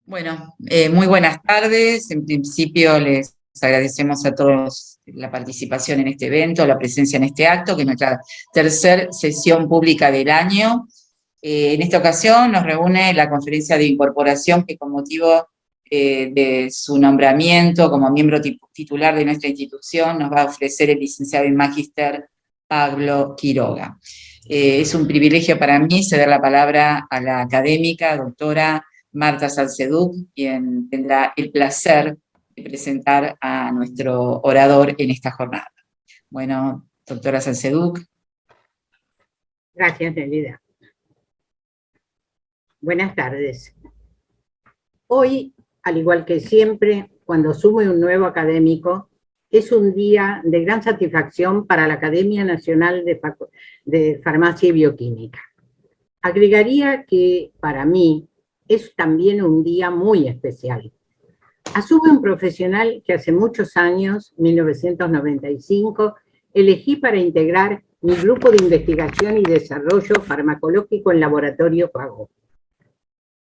Bueno, muy buenas tardes. En principio les agradecemos a todos la participación en este evento, la presencia en este acto, que es nuestra tercera sesión pública del año. En esta ocasión nos reúne la conferencia de incorporación que con motivo de su nombramiento como miembro titular de nuestra institución nos va a ofrecer el licenciado en Magíster Pablo Quiroga. Es un privilegio para mí ceder la palabra a la académica, doctora Marta Salceduc, quien tendrá el placer de presentar a nuestro orador en esta jornada. Bueno, doctora Salceduc. Gracias, Nelida. Buenas tardes. Hoy, al igual que siempre, cuando asume un nuevo académico, es un día de gran satisfacción para la Academia Nacional de Farmacia y Bioquímica. Agregaría que, para mí, es también un día muy especial. Asume un profesional que hace muchos años, 1995, elegí para integrar mi grupo de investigación y desarrollo farmacológico en Laboratorio Pago.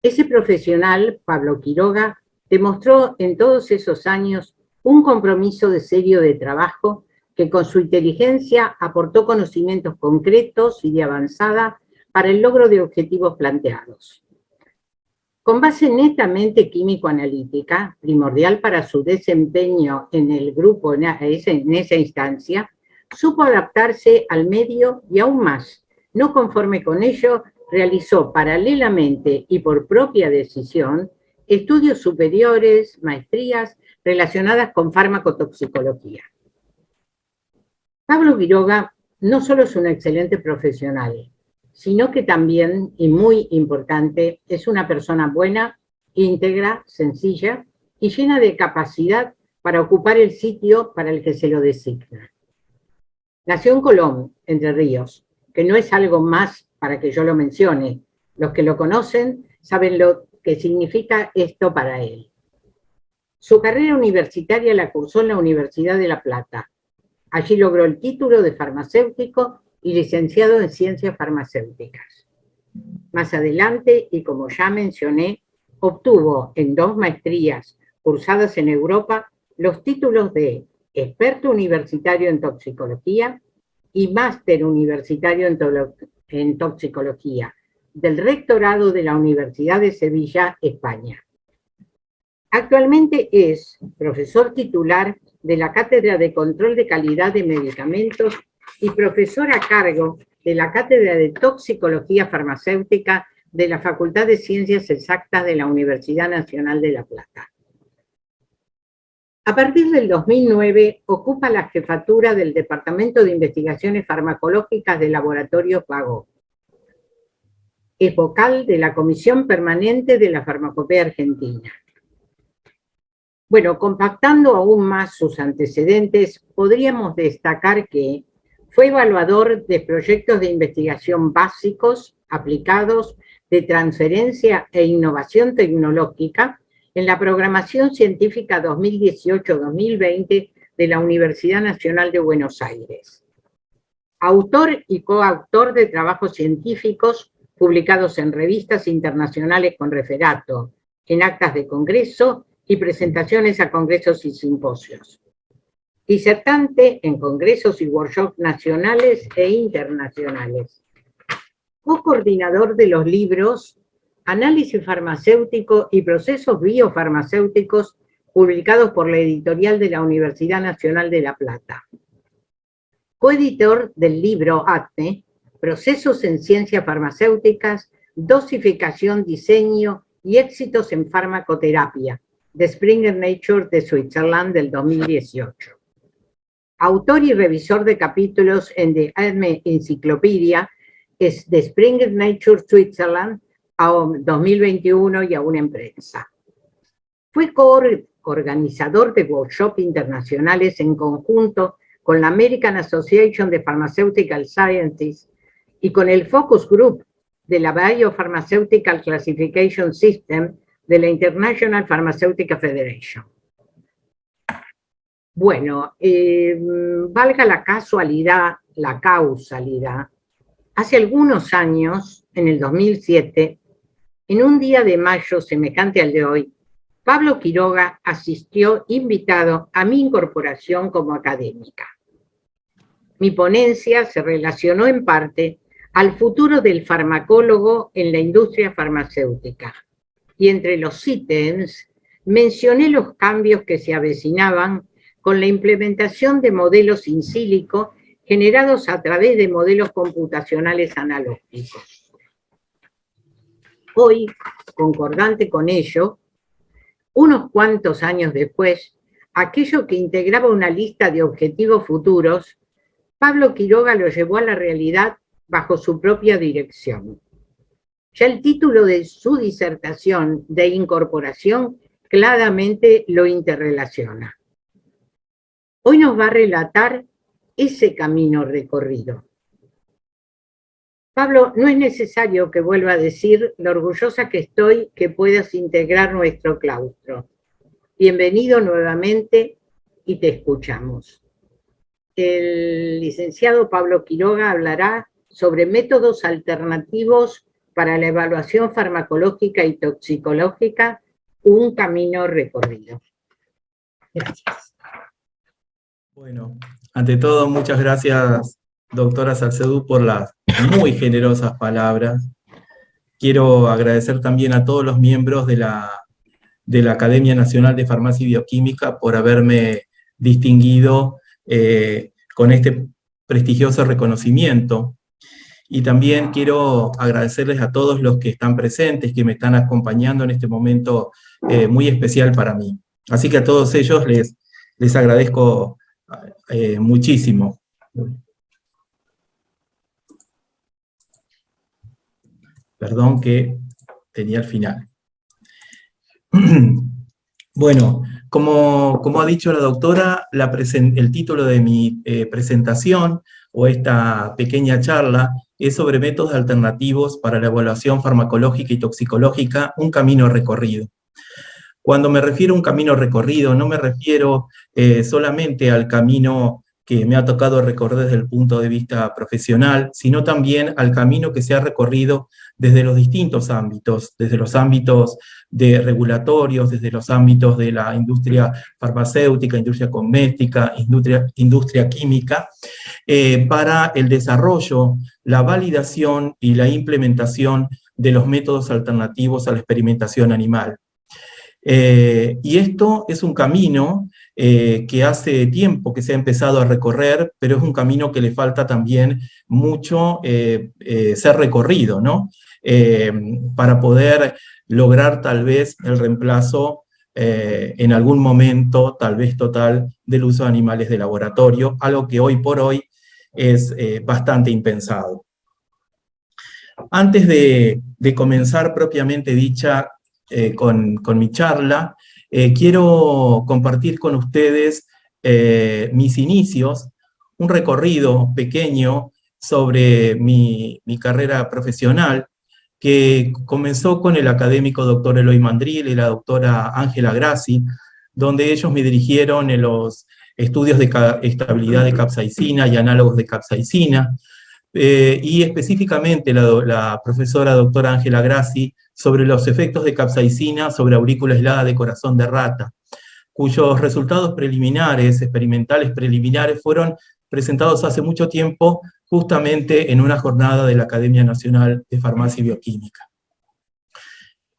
Ese profesional, Pablo Quiroga, demostró en todos esos años un compromiso serio de trabajo que con su inteligencia aportó conocimientos concretos y de avanzada para el logro de objetivos planteados. Con base netamente químico-analítica, primordial para su desempeño en el grupo en esa instancia, supo adaptarse al medio y aún más. No conforme con ello, realizó paralelamente y por propia decisión estudios superiores, maestrías relacionadas con farmacotoxicología. Pablo Quiroga no solo es un excelente profesional, sino que también, y muy importante, es una persona buena, íntegra, sencilla y llena de capacidad para ocupar el sitio para el que se lo designa. Nació en Colón, Entre Ríos, que no es algo más para que yo lo mencione. Los que lo conocen saben lo que significa esto para él. Su carrera universitaria la cursó en la Universidad de La Plata. Allí logró el título de farmacéutico y licenciado en ciencias farmacéuticas. Más adelante, y como ya mencioné, obtuvo en 2 maestrías cursadas en Europa los títulos de experto universitario en toxicología y máster universitario en toxicología del Rectorado de la Universidad de Sevilla, España. Actualmente es profesor titular de la Cátedra de Control de Calidad de Medicamentos y profesor a cargo de la Cátedra de Toxicología Farmacéutica de la Facultad de Ciencias Exactas de la Universidad Nacional de La Plata. A partir del 2009 ocupa la jefatura del Departamento de Investigaciones Farmacológicas del Laboratorio Pago. Es vocal de la Comisión Permanente de la Farmacopea Argentina. Bueno, compactando aún más sus antecedentes, podríamos destacar que fue evaluador de proyectos de investigación básicos, aplicados, de transferencia e innovación tecnológica en la programación científica 2018-2020 de la Universidad Nacional de Buenos Aires. Autor y coautor de trabajos científicos publicados en revistas internacionales con referato, en actas de congreso y presentaciones a congresos y simposios. Disertante en congresos y workshops nacionales e internacionales. Co-coordinador de los libros Análisis farmacéutico y procesos biofarmacéuticos, publicados por la editorial de la Universidad Nacional de La Plata. Coeditor del libro ATME, Procesos en Ciencias Farmacéuticas, Dosificación, Diseño y Éxitos en Farmacoterapia, de Springer Nature de Switzerland del 2018. Autor y revisor de capítulos en The ATME Encyclopedia de Springer Nature Switzerland a 2021 y aún en prensa. Fue coorganizador de workshops internacionales en conjunto con la American Association de Pharmaceutical Sciences y con el Focus Group de la Biopharmaceutical Classification System de la International Pharmaceutical Federation. Bueno, valga la causalidad, hace algunos años, en el 2007, En un día de mayo semejante al de hoy, Pablo Quiroga asistió invitado a mi incorporación como académica. Mi ponencia se relacionó en parte al futuro del farmacólogo en la industria farmacéutica, y entre los ítems mencioné los cambios que se avecinaban con la implementación de modelos in silico generados a través de modelos computacionales analógicos. Hoy, concordante con ello, unos cuantos años después, aquello que integraba una lista de objetivos futuros, Pablo Quiroga lo llevó a la realidad bajo su propia dirección. Ya el título de su disertación de incorporación claramente lo interrelaciona. Hoy nos va a relatar ese camino recorrido. Pablo, no es necesario que vuelva a decir lo orgullosa que estoy que puedas integrar nuestro claustro. Bienvenido nuevamente y te escuchamos. El licenciado Pablo Quiroga hablará sobre métodos alternativos para la evaluación farmacológica y toxicológica, un camino recorrido. Gracias. Bueno, ante todo, muchas gracias, doctora Salcedú, por las muy generosas palabras. Quiero agradecer también a todos los miembros de la Academia Nacional de Farmacia y Bioquímica por haberme distinguido con este prestigioso reconocimiento. Y también quiero agradecerles a todos los que están presentes, que me están acompañando en este momento muy especial para mí. Así que a todos ellos les agradezco muchísimo. Perdón que tenía el final. Bueno, como ha dicho la doctora, el título de mi presentación o esta pequeña charla es sobre métodos alternativos para la evaluación farmacológica y toxicológica, un camino recorrido. Cuando me refiero a un camino recorrido, no me refiero solamente al camino que me ha tocado recorrer desde el punto de vista profesional, sino también al camino que se ha recorrido desde los distintos ámbitos, desde los ámbitos de regulatorios, desde los ámbitos de la industria farmacéutica, industria cosmética, industria química, para el desarrollo, la validación y la implementación de los métodos alternativos a la experimentación animal. Y esto es un camino que hace tiempo que se ha empezado a recorrer, pero es un camino que le falta también mucho ser recorrido, ¿no? Para poder lograr tal vez el reemplazo en algún momento, tal vez total, del uso de animales de laboratorio, algo que hoy por hoy es bastante impensado. Antes de comenzar propiamente dicha con mi charla, quiero compartir con ustedes mis inicios, un recorrido pequeño sobre mi carrera profesional, que comenzó con el académico doctor Eloy Mandril y la doctora Ángela Grassi, donde ellos me dirigieron en los estudios de estabilidad de capsaicina y análogos de capsaicina, y específicamente la profesora doctora Ángela Grassi sobre los efectos de capsaicina sobre aurícula aislada de corazón de rata, cuyos resultados preliminares, experimentales preliminares, fueron presentados hace mucho tiempo justamente en una jornada de la Academia Nacional de Farmacia y Bioquímica.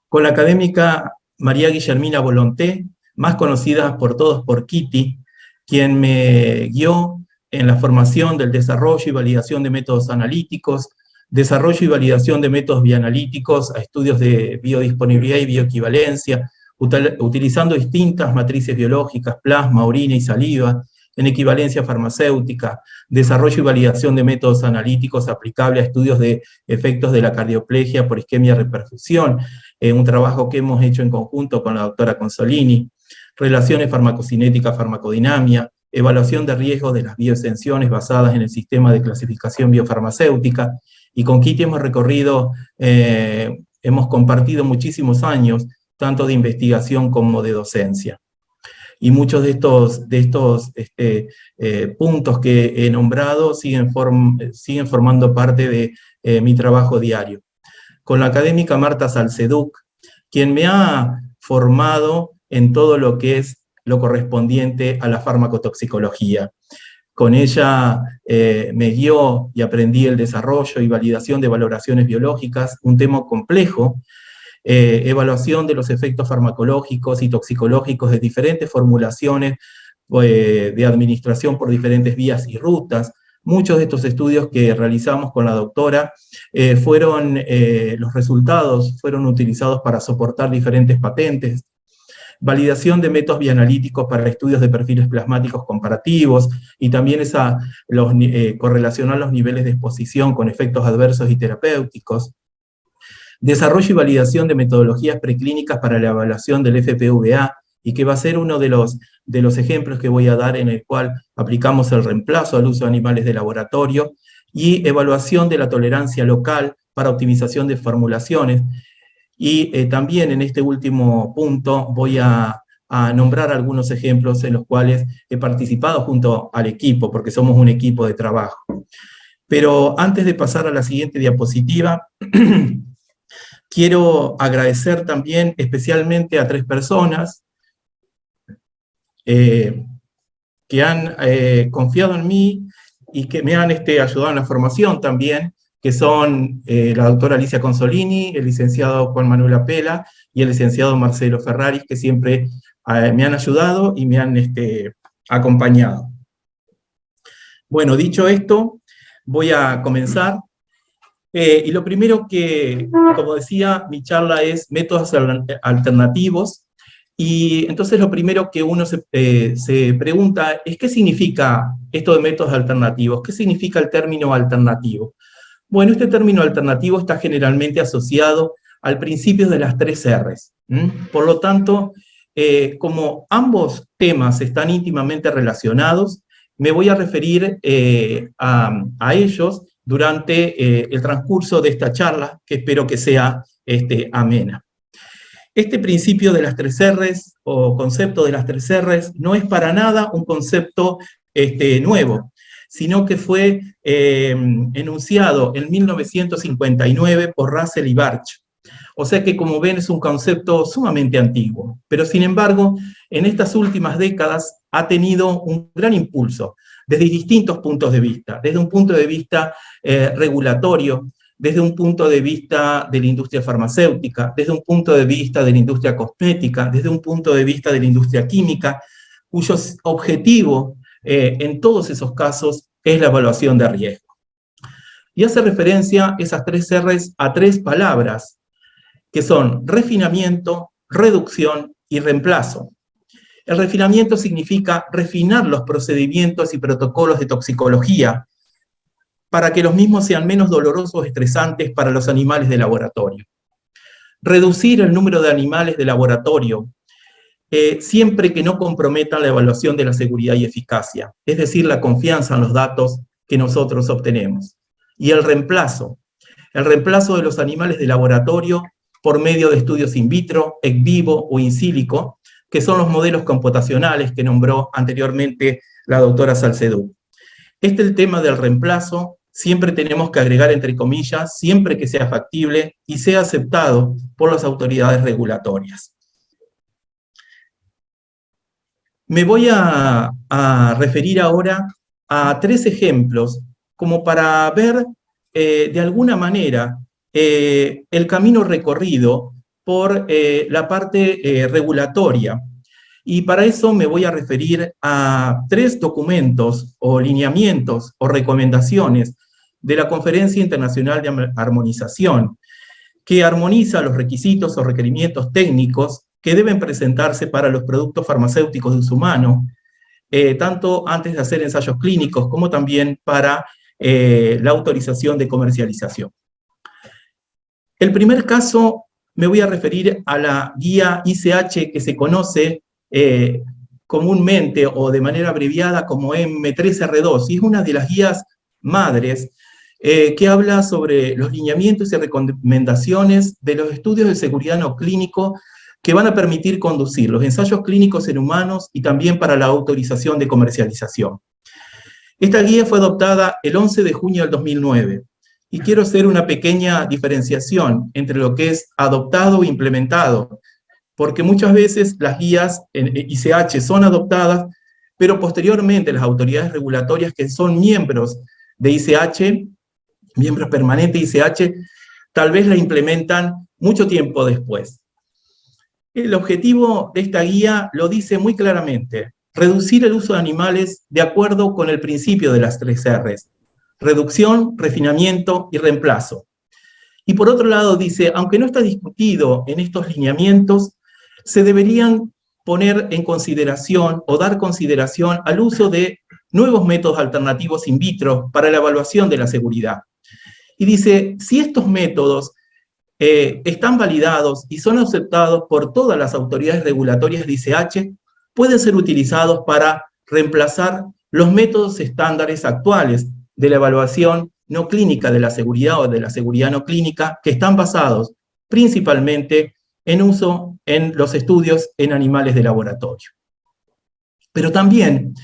Con la académica María Guillermina Volonté, más conocida por todos por Kitty, quien me guió en la formación del desarrollo y validación de métodos analíticos, desarrollo y validación de métodos bioanalíticos a estudios de biodisponibilidad y bioequivalencia, utilizando distintas matrices biológicas, plasma, orina y saliva, en equivalencia farmacéutica, desarrollo y validación de métodos analíticos aplicables a estudios de efectos de la cardioplegia por isquemia y reperfusión, un trabajo que hemos hecho en conjunto con la doctora Consolini, relaciones farmacocinética-farmacodinamia, evaluación de riesgos de las bioextensiones basadas en el sistema de clasificación biofarmacéutica, y con Kitty hemos recorrido, hemos compartido muchísimos años, tanto de investigación como de docencia. Y muchos de estos puntos que he nombrado siguen formando parte de mi trabajo diario. con la académica Marta Salceduc, quien me ha formado en todo lo que es lo correspondiente a la farmacotoxicología. Con ella me guió y aprendí el desarrollo y validación de valoraciones biológicas, un tema complejo, evaluación de los efectos farmacológicos y toxicológicos de diferentes formulaciones de administración por diferentes vías y rutas. Muchos de estos estudios que realizamos con la doctora los resultados fueron utilizados para soportar diferentes patentes, validación de métodos bioanalíticos para estudios de perfiles plasmáticos comparativos, y también correlacionar los niveles de exposición con efectos adversos y terapéuticos, desarrollo y validación de metodologías preclínicas para la evaluación del FPVA, y que va a ser uno de los ejemplos que voy a dar en el cual aplicamos el reemplazo al uso de animales de laboratorio, y evaluación de la tolerancia local para optimización de formulaciones. Y también en este último punto voy a nombrar algunos ejemplos en los cuales he participado junto al equipo, porque somos un equipo de trabajo. Pero antes de pasar a la siguiente diapositiva, quiero agradecer también especialmente a 3 personas que han confiado en mí y que me han ayudado en la formación también, que son la doctora Alicia Consolini, el licenciado Juan Manuel Apela y el licenciado Marcelo Ferraris, que siempre me han ayudado y me han acompañado. Bueno, dicho esto, voy a comenzar. Y lo primero que, como decía, mi charla es métodos alternativos, y entonces lo primero que uno se pregunta es ¿qué significa esto de métodos alternativos? ¿Qué significa el término alternativo? Bueno, este término alternativo está generalmente asociado al principio de las 3 R's. Por lo tanto, como ambos temas están íntimamente relacionados, me voy a referir a ellos durante el transcurso de esta charla, que espero que sea amena. Este principio de las 3 R's, o concepto de las 3 R's, no es para nada un concepto nuevo, sino que fue enunciado en 1959 por Russell y Barch. O sea que, como ven, es un concepto sumamente antiguo, pero sin embargo, en estas últimas décadas ha tenido un gran impulso, desde distintos puntos de vista, desde un punto de vista regulatorio, desde un punto de vista de la industria farmacéutica, desde un punto de vista de la industria cosmética, desde un punto de vista de la industria química, cuyo objetivo en todos esos casos es la evaluación de riesgo. Y hace referencia esas 3 R's a 3 palabras, que son refinamiento, reducción y reemplazo. El refinamiento significa refinar los procedimientos y protocolos de toxicología para que los mismos sean menos dolorosos o estresantes para los animales de laboratorio. Reducir el número de animales de laboratorio, siempre que no comprometan la evaluación de la seguridad y eficacia, es decir, la confianza en los datos que nosotros obtenemos. Y el reemplazo de los animales de laboratorio por medio de estudios in vitro, ex vivo o in silico, que son los modelos computacionales que nombró anteriormente la doctora Salceduc. El tema del reemplazo siempre tenemos que agregar entre comillas, siempre que sea factible y sea aceptado por las autoridades regulatorias. Me voy a referir ahora a 3 ejemplos, como para ver de alguna manera el camino recorrido por la parte regulatoria. Y para eso me voy a referir a 3 documentos o lineamientos o recomendaciones de la Conferencia Internacional de Armonización, que armoniza los requisitos o requerimientos técnicos que deben presentarse para los productos farmacéuticos de uso humano, tanto antes de hacer ensayos clínicos como también para la autorización de comercialización. El primer caso me voy a referir a la guía ICH, que se conoce comúnmente o de manera abreviada como M3R2, y es una de las guías madres que habla sobre los lineamientos y recomendaciones de los estudios de seguridad no clínico que van a permitir conducir los ensayos clínicos en humanos y también para la autorización de comercialización. Esta guía fue adoptada el 11 de junio del 2009 Y quiero hacer una pequeña diferenciación entre lo que es adoptado e implementado, porque muchas veces las guías en ICH son adoptadas, pero posteriormente las autoridades regulatorias que son miembros de ICH, miembros permanentes de ICH, tal vez la implementan mucho tiempo después. El objetivo de esta guía lo dice muy claramente: reducir el uso de animales de acuerdo con el principio de las 3 R's: reducción, refinamiento y reemplazo. Y por otro lado dice, aunque no está discutido en estos lineamientos, se deberían poner en consideración o dar consideración al uso de nuevos métodos alternativos in vitro para la evaluación de la seguridad. Y dice, si estos métodos están validados y son aceptados por todas las autoridades regulatorias de ICH, pueden ser utilizados para reemplazar los métodos estándares actuales de la evaluación no clínica de la seguridad o de la seguridad no clínica, que están basados principalmente en uso en los estudios en animales de laboratorio. Pero también,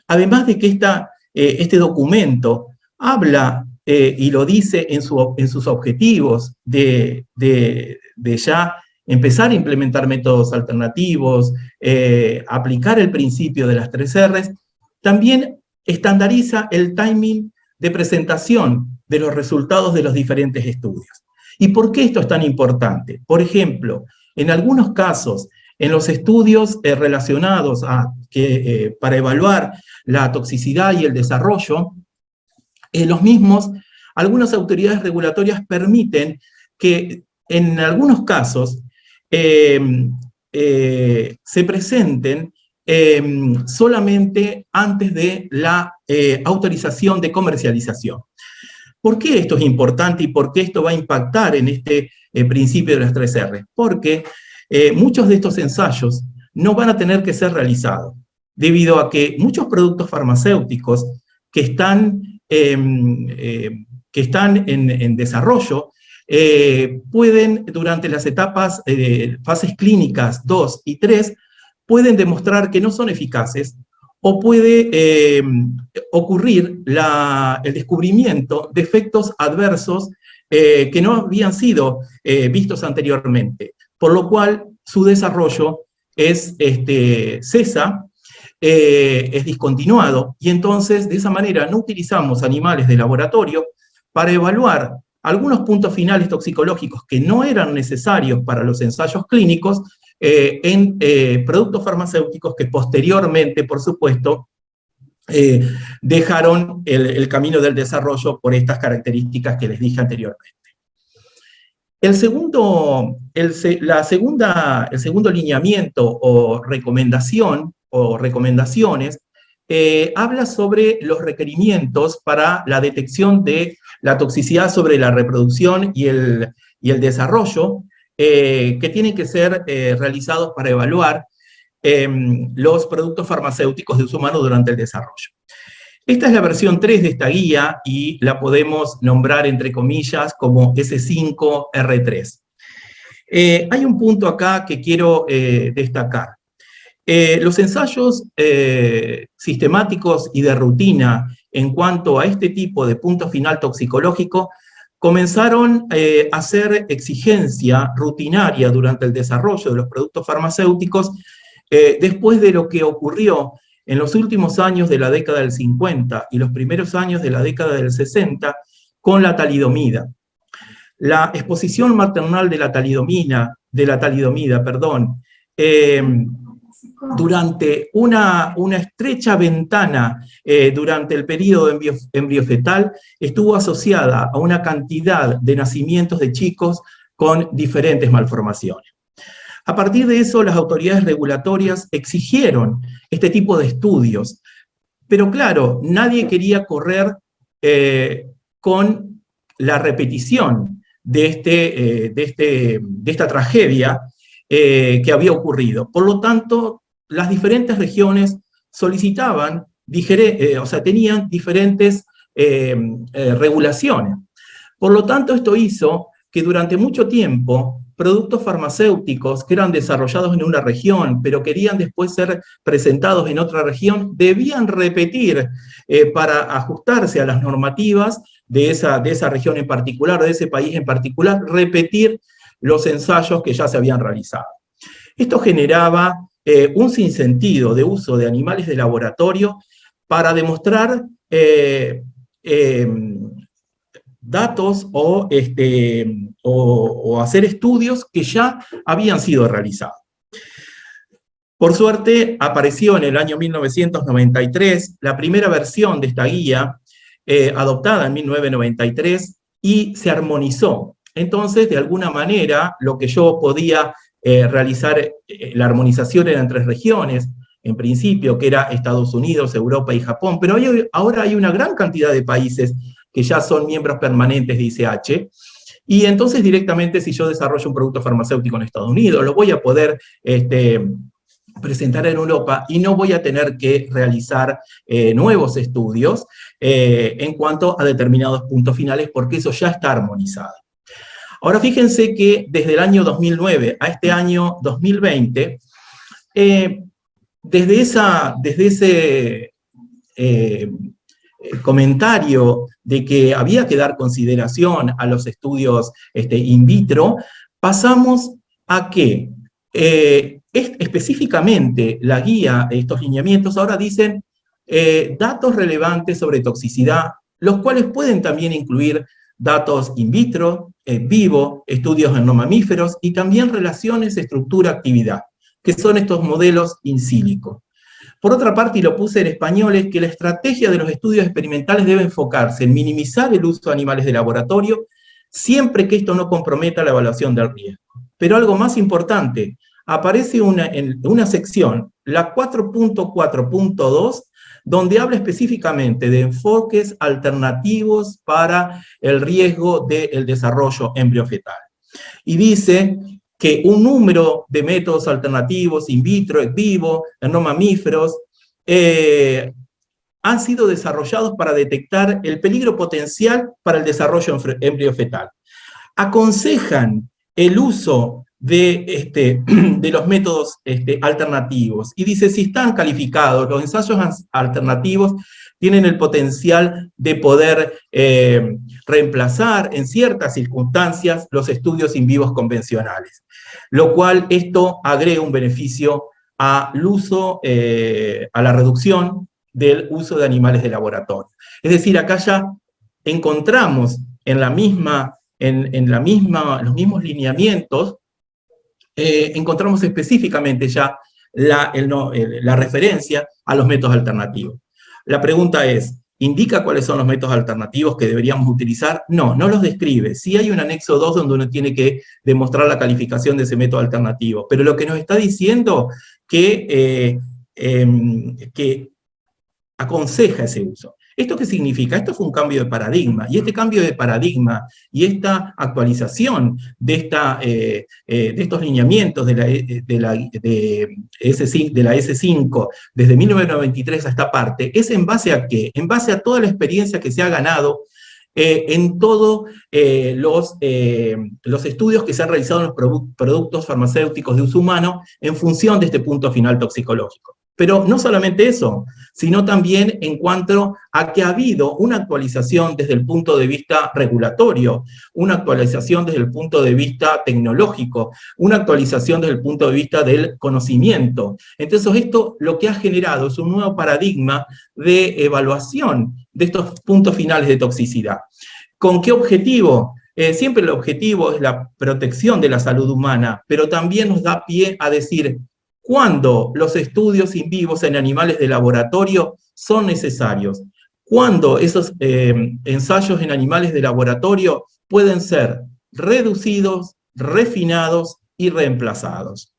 además de que este documento habla y lo dice en sus objetivos de ya empezar a implementar métodos alternativos, aplicar el principio de las 3 R's, también estandariza el timing de presentación de los resultados de los diferentes estudios. ¿Y por qué esto es tan importante? Por ejemplo, en algunos casos, en los estudios relacionados para evaluar la toxicidad y el desarrollo, los mismos, algunas autoridades regulatorias permiten que en algunos casos se presenten solamente antes de la autorización de comercialización. ¿Por qué esto es importante y por qué esto va a impactar en este principio de las 3 R? Porque muchos de estos ensayos no van a tener que ser realizados, debido a que muchos productos farmacéuticos que están en desarrollo pueden, durante las etapas, fases clínicas 2 y 3, pueden demostrar que no son eficaces, o puede ocurrir el descubrimiento de efectos adversos que no habían sido vistos anteriormente, por lo cual su desarrollo cesa, es discontinuado, y entonces de esa manera no utilizamos animales de laboratorio para evaluar algunos puntos finales toxicológicos que no eran necesarios para los ensayos clínicos en productos farmacéuticos que posteriormente, por supuesto, dejaron el camino del desarrollo por estas características que les dije anteriormente. El segundo lineamiento o recomendación o recomendaciones habla sobre los requerimientos para la detección de la toxicidad sobre la reproducción y el desarrollo, que tienen que ser realizados para evaluar los productos farmacéuticos de uso humano durante el desarrollo. Esta es la versión 3 de esta guía y la podemos nombrar entre comillas como S5R3. Hay un punto acá que quiero destacar. Los ensayos sistemáticos y de rutina en cuanto a este tipo de punto final toxicológico comenzaron a hacer exigencia rutinaria durante el desarrollo de los productos farmacéuticos después de lo que ocurrió en los últimos años de la década del 50 y los primeros años de la década del 60 con la talidomida. La exposición maternal de la talidomida, durante una estrecha ventana durante el periodo embriofetal estuvo asociada a una cantidad de nacimientos de chicos con diferentes malformaciones. A partir de eso, las autoridades regulatorias exigieron este tipo de estudios, pero claro, nadie quería correr con la repetición de esta tragedia que había ocurrido. Por lo tanto, las diferentes regiones solicitaban, tenían diferentes regulaciones. Por lo tanto, esto hizo que durante mucho tiempo productos farmacéuticos que eran desarrollados en una región, pero querían después ser presentados en otra región, debían repetir para ajustarse a las normativas de esa región en particular, de ese país en particular, repetir los ensayos que ya se habían realizado. Esto generaba un sinsentido de uso de animales de laboratorio para demostrar datos o hacer estudios que ya habían sido realizados. Por suerte, apareció en el año 1993 la primera versión de esta guía, adoptada en 1993, y se armonizó. Entonces, de alguna manera, lo que yo podía realizar, la armonización era en 3 regiones, en principio, que era Estados Unidos, Europa y Japón, pero ahora hay una gran cantidad de países que ya son miembros permanentes de ICH, y entonces directamente si yo desarrollo un producto farmacéutico en Estados Unidos, lo voy a poder presentar en Europa y no voy a tener que realizar nuevos estudios en cuanto a determinados puntos finales, porque eso ya está armonizado. Ahora fíjense que desde el año 2009 a este año 2020, desde ese comentario de que había que dar consideración a los estudios in vitro, pasamos a que específicamente la guía, estos lineamientos ahora dicen datos relevantes sobre toxicidad, los cuales pueden también incluir datos in vitro, en vivo, estudios en no mamíferos y también relaciones estructura-actividad, que son estos modelos in silico. Por otra parte, y lo puse en español, es que la estrategia de los estudios experimentales debe enfocarse en minimizar el uso de animales de laboratorio, siempre que esto no comprometa la evaluación del riesgo. Pero algo más importante, aparece en una sección, la 4.4.2, donde habla específicamente de enfoques alternativos para el riesgo del desarrollo embriofetal. Y dice que un número de métodos alternativos, in vitro, ex vivo, en no mamíferos, han sido desarrollados para detectar el peligro potencial para el desarrollo embriofetal. Aconsejan el uso de los métodos alternativos, y dice, si están calificados, los ensayos alternativos tienen el potencial de poder reemplazar en ciertas circunstancias los estudios in vivos convencionales, lo cual esto agrega un beneficio al uso, a la reducción del uso de animales de laboratorio. Es decir, acá ya encontramos en los mismos lineamientos, encontramos específicamente ya la referencia a los métodos alternativos. La pregunta es, ¿indica cuáles son los métodos alternativos que deberíamos utilizar? No, no los describe. Sí hay un anexo 2 donde uno tiene que demostrar la calificación de ese método alternativo, pero lo que nos está diciendo que aconseja ese uso. ¿Esto qué significa? Esto fue un cambio de paradigma, y este cambio de paradigma y esta actualización de estos lineamientos de la S5 desde 1993 a esta parte, ¿es en base a qué? En base a toda la experiencia que se ha ganado en todos los estudios que se han realizado en los productos farmacéuticos de uso humano en función de este punto final toxicológico. Pero no solamente eso, sino también en cuanto a que ha habido una actualización desde el punto de vista regulatorio, una actualización desde el punto de vista tecnológico, una actualización desde el punto de vista del conocimiento. Entonces esto lo que ha generado es un nuevo paradigma de evaluación de estos puntos finales de toxicidad. ¿Con qué objetivo? Siempre el objetivo es la protección de la salud humana, pero también nos da pie a decir cuándo los estudios in vivos en animales de laboratorio son necesarios, cuándo esos ensayos en animales de laboratorio pueden ser reducidos, refinados y reemplazados.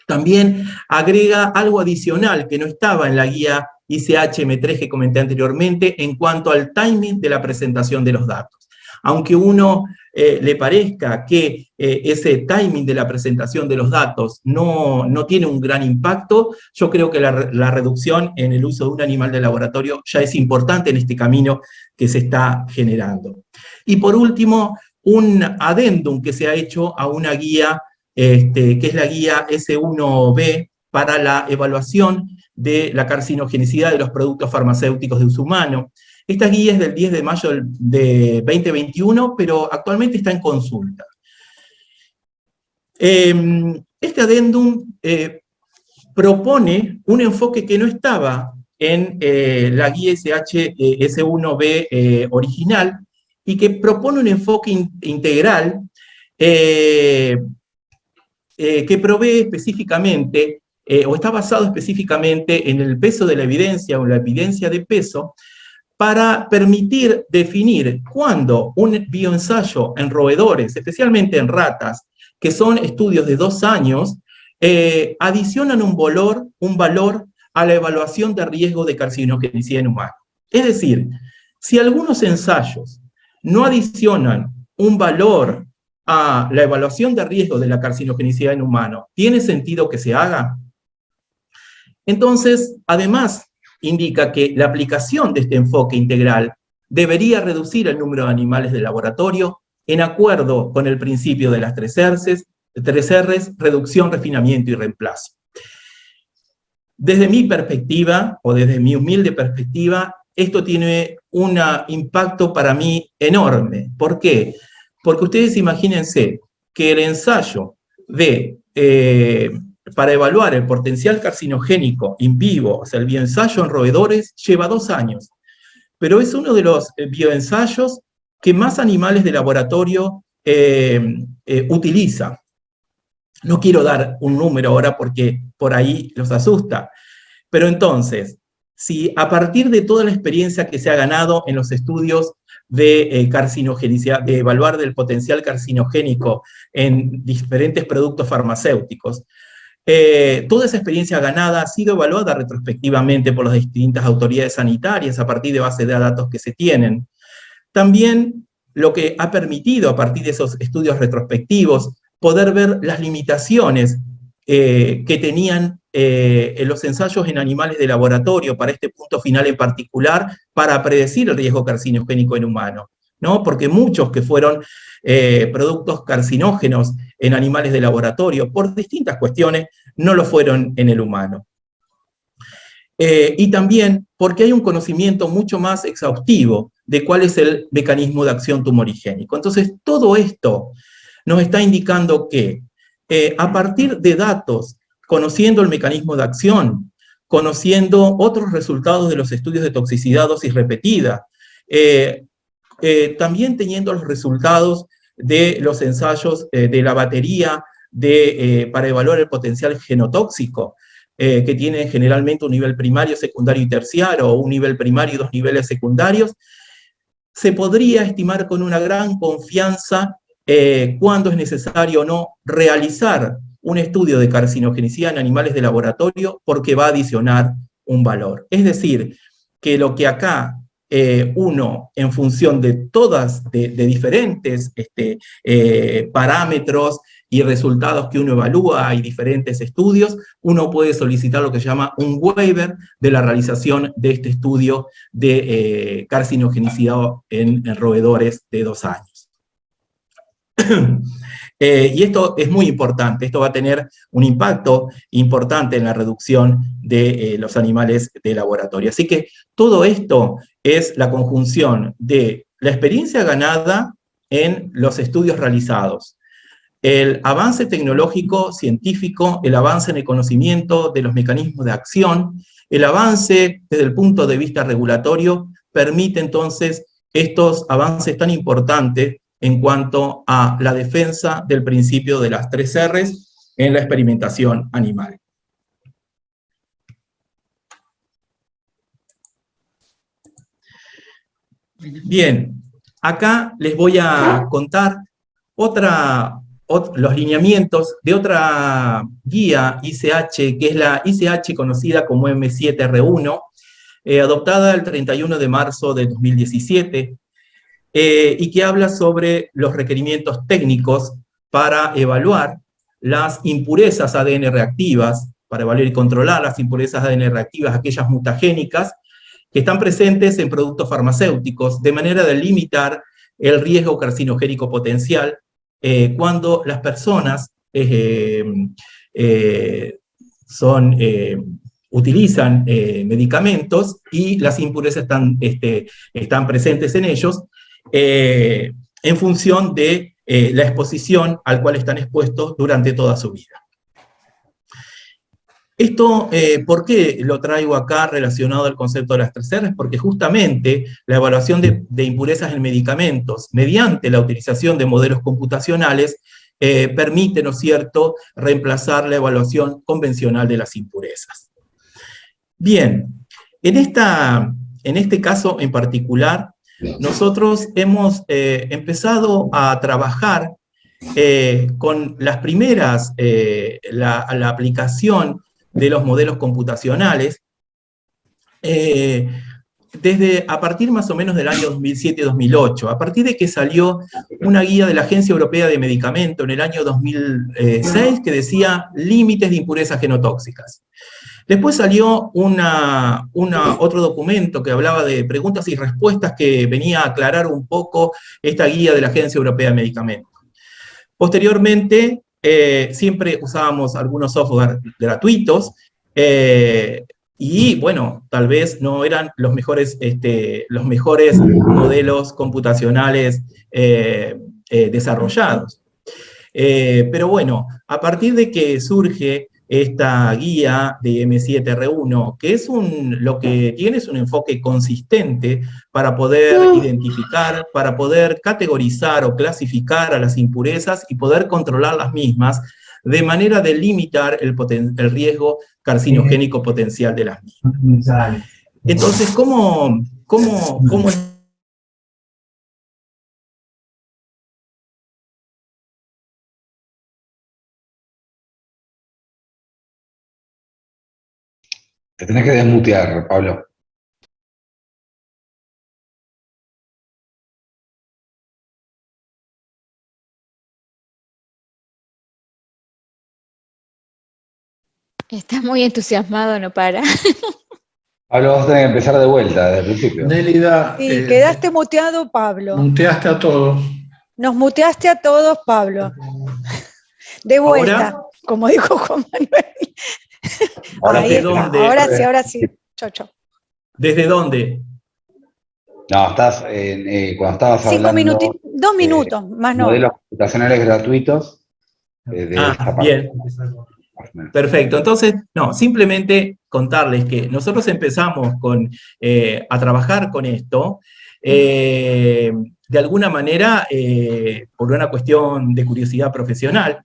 También agrega algo adicional que no estaba en la guía ICH-M3 que comenté anteriormente en cuanto al timing de la presentación de los datos. Aunque uno le parezca que ese timing de la presentación de los datos no tiene un gran impacto, yo creo que la reducción en el uso de un animal de laboratorio ya es importante en este camino que se está generando. Y por último, un adendum que se ha hecho a una guía, que es la guía S1B para la evaluación de la carcinogenicidad de los productos farmacéuticos de uso humano. Esta guía es del 10 de mayo de 2021, pero actualmente está en consulta. Este adendum propone un enfoque que no estaba en la guía S1B original, y que propone un enfoque integral que provee específicamente, o está basado específicamente en el peso de la evidencia o la evidencia de peso, para permitir definir cuándo un bioensayo en roedores, especialmente en ratas, que son estudios de 2 años, adicionan un valor a la evaluación de riesgo de carcinogenicidad en humanos. Es decir, si algunos ensayos no adicionan un valor a la evaluación de riesgo de la carcinogenicidad en humanos, ¿tiene sentido que se haga? Entonces, además, indica que la aplicación de este enfoque integral debería reducir el número de animales de laboratorio en acuerdo con el principio de las 3 R's, reducción, refinamiento y reemplazo. Desde mi perspectiva, o desde mi humilde perspectiva, esto tiene un impacto para mí enorme. ¿Por qué? Porque ustedes imagínense que el ensayo para evaluar el potencial carcinogénico in vivo, o sea, el bioensayo en roedores, lleva 2 años. Pero es uno de los bioensayos que más animales de laboratorio utiliza. No quiero dar un número ahora porque por ahí los asusta. Pero entonces, si a partir de toda la experiencia que se ha ganado en los estudios de carcinogenicidad, de evaluar del potencial carcinogénico en diferentes productos farmacéuticos, toda esa experiencia ganada ha sido evaluada retrospectivamente por las distintas autoridades sanitarias a partir de bases de datos que se tienen. También lo que ha permitido a partir de esos estudios retrospectivos poder ver las limitaciones que tenían los ensayos en animales de laboratorio para este punto final en particular, para predecir el riesgo carcinogénico en humanos, ¿no? Porque muchos que fueron productos carcinógenos en animales de laboratorio, por distintas cuestiones, no lo fueron en el humano. Y también porque hay un conocimiento mucho más exhaustivo de cuál es el mecanismo de acción tumorigénico. Entonces, todo esto nos está indicando que a partir de datos, conociendo el mecanismo de acción, conociendo otros resultados de los estudios de toxicidad dosis repetida, también teniendo los resultados de los ensayos de la batería para evaluar el potencial genotóxico, que tiene generalmente un nivel primario, secundario y terciario, o un nivel primario y 2 niveles secundarios, se podría estimar con una gran confianza cuándo es necesario o no realizar un estudio de carcinogenicidad en animales de laboratorio, porque va a adicionar un valor. Es decir, que lo que acá uno, en función de de diferentes parámetros y resultados que uno evalúa y diferentes estudios, uno puede solicitar lo que se llama un waiver de la realización de este estudio de carcinogenicidad en roedores de 2 años. Y esto es muy importante, esto va a tener un impacto importante en la reducción de los animales de laboratorio. Así que todo esto es la conjunción de la experiencia ganada en los estudios realizados, el avance tecnológico, científico, el avance en el conocimiento de los mecanismos de acción, el avance desde el punto de vista regulatorio, permite entonces estos avances tan importantes en cuanto a la defensa del principio de las 3 R's en la experimentación animal. Bien, acá les voy a contar los lineamientos de otra guía ICH, que es la ICH conocida como M7R1, adoptada el 31 de marzo de 2017, y que habla sobre los requerimientos técnicos para evaluar las impurezas ADN reactivas, para evaluar y controlar las impurezas ADN reactivas, aquellas mutagénicas, que están presentes en productos farmacéuticos, de manera de limitar el riesgo carcinogénico potencial cuando las personas utilizan medicamentos y las impurezas están presentes en ellos en función de la exposición al cual están expuestos durante toda su vida. Esto, ¿por qué lo traigo acá relacionado al concepto de las 3 R's? Porque justamente la evaluación de impurezas en medicamentos, mediante la utilización de modelos computacionales, permite, ¿no es cierto?, reemplazar la evaluación convencional de las impurezas. Bien, en este caso en particular, nosotros hemos empezado a trabajar con las primeras, la aplicación de los modelos computacionales, a partir más o menos del año 2007-2008, a partir de que salió una guía de la Agencia Europea de Medicamentos en el año 2006 que decía límites de impurezas genotóxicas. Después salió otro documento que hablaba de preguntas y respuestas que venía a aclarar un poco esta guía de la Agencia Europea de Medicamentos. Posteriormente, siempre usábamos algunos software gratuitos, y bueno, tal vez no eran los mejores modelos computacionales desarrollados. Pero bueno, a partir de que surge esta guía de M7R1, que lo que tiene es un enfoque consistente para poder identificar, para poder categorizar o clasificar a las impurezas y poder controlar las mismas, de manera de limitar el riesgo carcinogénico potencial de las mismas. Entonces, ¿cómo Te tenés que desmutear, Pablo. Está muy entusiasmado, no para. Pablo, vos tenés que empezar de vuelta, desde el principio. Nélida, Sí, quedaste muteado, Pablo. muteaste a todos. Nos muteaste a todos, Pablo. De vuelta, ¿Ahora? como dijo Juan Manuel. ¿Ahora Ahí de está. dónde? Ahora sí. Chau, chau. ¿Desde dónde? No, cuando estabas 5 hablando minutos, 2 minutos, más no. modelos computacionales gratuitos, de esta parte. Bien. Perfecto, entonces, no, simplemente contarles que nosotros empezamos a trabajar con esto, de alguna manera, por una cuestión de curiosidad profesional,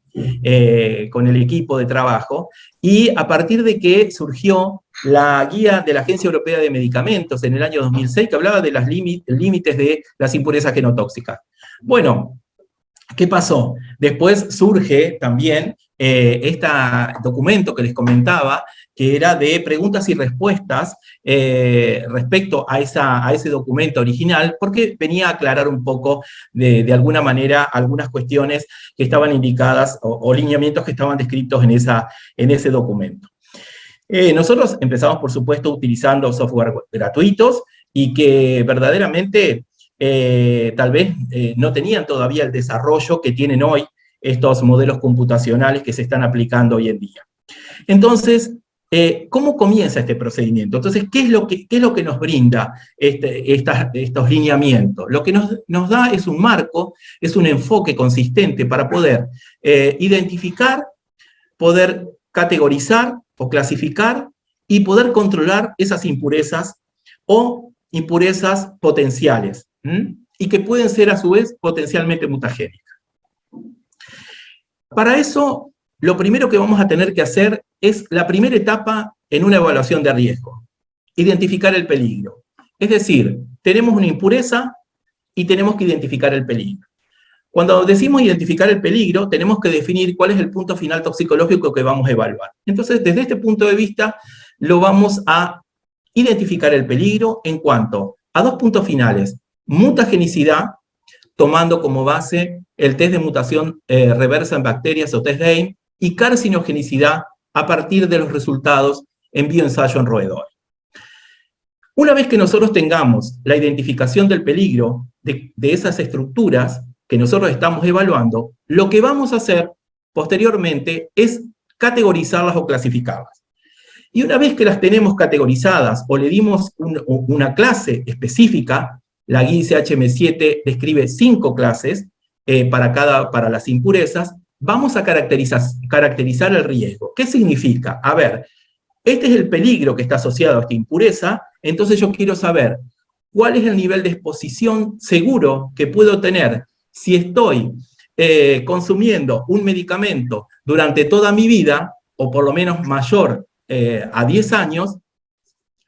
con el equipo de trabajo, y a partir de que surgió la guía de la Agencia Europea de Medicamentos en el año 2006, que hablaba de los límites de las impurezas genotóxicas. Bueno, ¿qué pasó? Después surge también este documento que les comentaba, que era de preguntas y respuestas respecto a ese documento original, porque venía a aclarar un poco, de alguna manera, algunas cuestiones que estaban indicadas, o lineamientos que estaban descritos en ese documento. Nosotros empezamos, por supuesto, utilizando software gratuitos, y que verdaderamente tal vez no tenían todavía el desarrollo que tienen hoy estos modelos computacionales que se están aplicando hoy en día. Entonces, ¿cómo comienza este procedimiento? Entonces, ¿qué es lo que nos brinda estos lineamientos? Lo que nos da es un marco, es un enfoque consistente para poder identificar, poder categorizar o clasificar y poder controlar esas impurezas o impurezas potenciales, y que pueden ser a su vez potencialmente mutagénicas. Para eso, lo primero que vamos a tener que hacer es la primera etapa en una evaluación de riesgo: identificar el peligro. Es decir, tenemos una impureza y tenemos que identificar el peligro. Cuando decimos identificar el peligro, tenemos que definir cuál es el punto final toxicológico que vamos a evaluar. Entonces, desde este punto de vista, lo vamos a identificar el peligro en cuanto a dos puntos finales: mutagenicidad, tomando como base el test de mutación reversa en bacterias o test DAME, y carcinogenicidad a partir de los resultados en bioensayo en roedores. Una vez que nosotros tengamos la identificación del peligro de esas estructuras que nosotros estamos evaluando, lo que vamos a hacer posteriormente es categorizarlas o clasificarlas. Y una vez que las tenemos categorizadas o le dimos una clase específica, la guía ICH-M7 describe 5 clases para las impurezas, vamos a caracterizar el riesgo. ¿Qué significa? A ver, este es el peligro que está asociado a esta impureza, entonces yo quiero saber cuál es el nivel de exposición seguro que puedo tener si estoy consumiendo un medicamento durante toda mi vida, o por lo menos mayor a 10 años,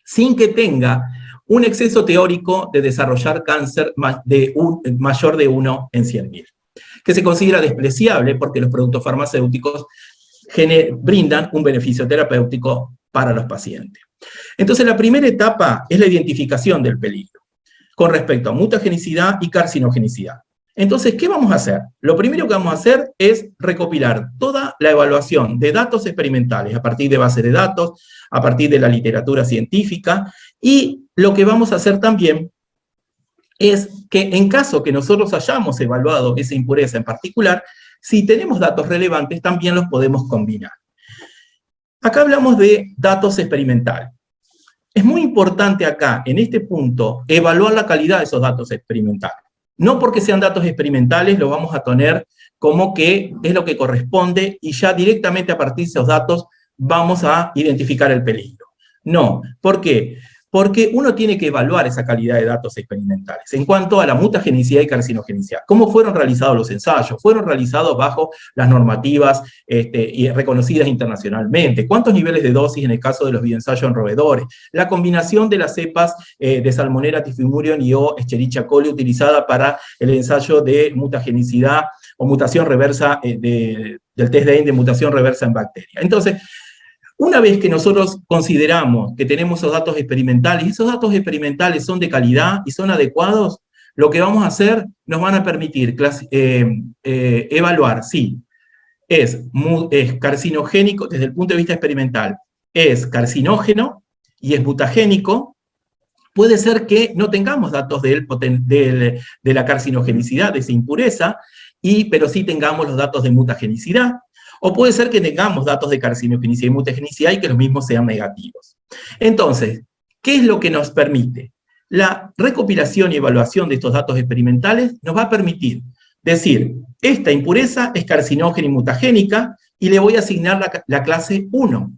sin que tenga un exceso teórico de desarrollar cáncer mayor de 1 en 100.000, que se considera despreciable porque los productos farmacéuticos brindan un beneficio terapéutico para los pacientes. Entonces, la primera etapa es la identificación del peligro, con respecto a mutagenicidad y carcinogenicidad. Entonces, ¿qué vamos a hacer? Lo primero que vamos a hacer es recopilar toda la evaluación de datos experimentales, a partir de bases de datos, a partir de la literatura científica, y lo que vamos a hacer también es que en caso que nosotros hayamos evaluado esa impureza en particular, si tenemos datos relevantes, también los podemos combinar. Acá hablamos de datos experimentales. Es muy importante acá, en este punto, evaluar la calidad de esos datos experimentales. No porque sean datos experimentales lo vamos a tener como que es lo que corresponde y ya directamente a partir de esos datos vamos a identificar el peligro. No, ¿por qué? Porque uno tiene que evaluar esa calidad de datos experimentales. En cuanto a la mutagenicidad y carcinogenicidad, ¿cómo fueron realizados los ensayos? Fueron realizados bajo las normativas y reconocidas internacionalmente. ¿Cuántos niveles de dosis en el caso de los bioensayos en roedores? La combinación de las cepas de Salmonella typhimurion y O. Escherichia coli utilizada para el ensayo de mutagenicidad o mutación reversa del test de mutación reversa en bacterias. Entonces, una vez que nosotros consideramos que tenemos esos datos experimentales, y esos datos experimentales son de calidad y son adecuados, lo que vamos a hacer nos van a permitir evaluar si es carcinogénico desde el punto de vista experimental, es carcinógeno y es mutagénico. Puede ser que no tengamos datos de la carcinogenicidad, de esa impureza, pero sí tengamos los datos de mutagenicidad. O puede ser que tengamos datos de carcinogenicidad y mutagenicidad y que los mismos sean negativos. Entonces, ¿qué es lo que nos permite? La recopilación y evaluación de estos datos experimentales nos va a permitir decir, esta impureza es carcinógena y mutagénica y le voy a asignar la clase 1.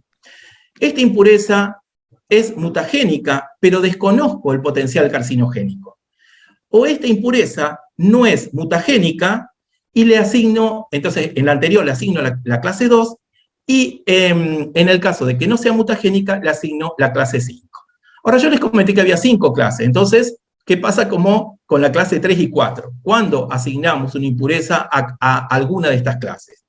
Esta impureza es mutagénica, pero desconozco el potencial carcinogénico. O esta impureza no es mutagénica, y le asigno, entonces en la anterior le asigno la clase 2, y en el caso de que no sea mutagénica, le asigno la clase 5. Ahora yo les comenté que había 5 clases, entonces, ¿qué pasa como con la clase 3 y 4? ¿Cuándo asignamos una impureza a alguna de estas clases?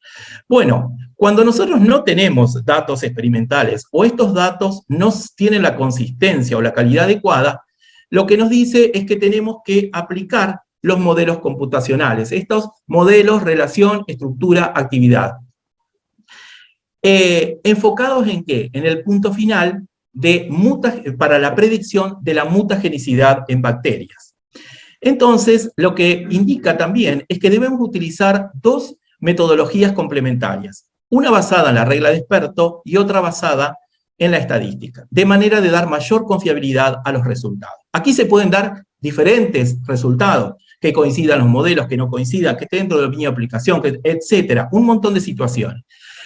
Bueno, cuando nosotros no tenemos datos experimentales, o estos datos no tienen la consistencia o la calidad adecuada, lo que nos dice es que tenemos que aplicar los modelos computacionales, estos modelos, relación, estructura, actividad. ¿Enfocados en qué? En el punto final para la predicción de la mutagenicidad en bacterias. Entonces, lo que indica también es que debemos utilizar 2 metodologías complementarias, una basada en la regla de experto y otra basada en la estadística, de manera de dar mayor confiabilidad a los resultados. Aquí se pueden dar diferentes resultados, que coincidan los modelos, que no coincidan, que esté dentro de la misma aplicación, etcétera, un montón de situaciones.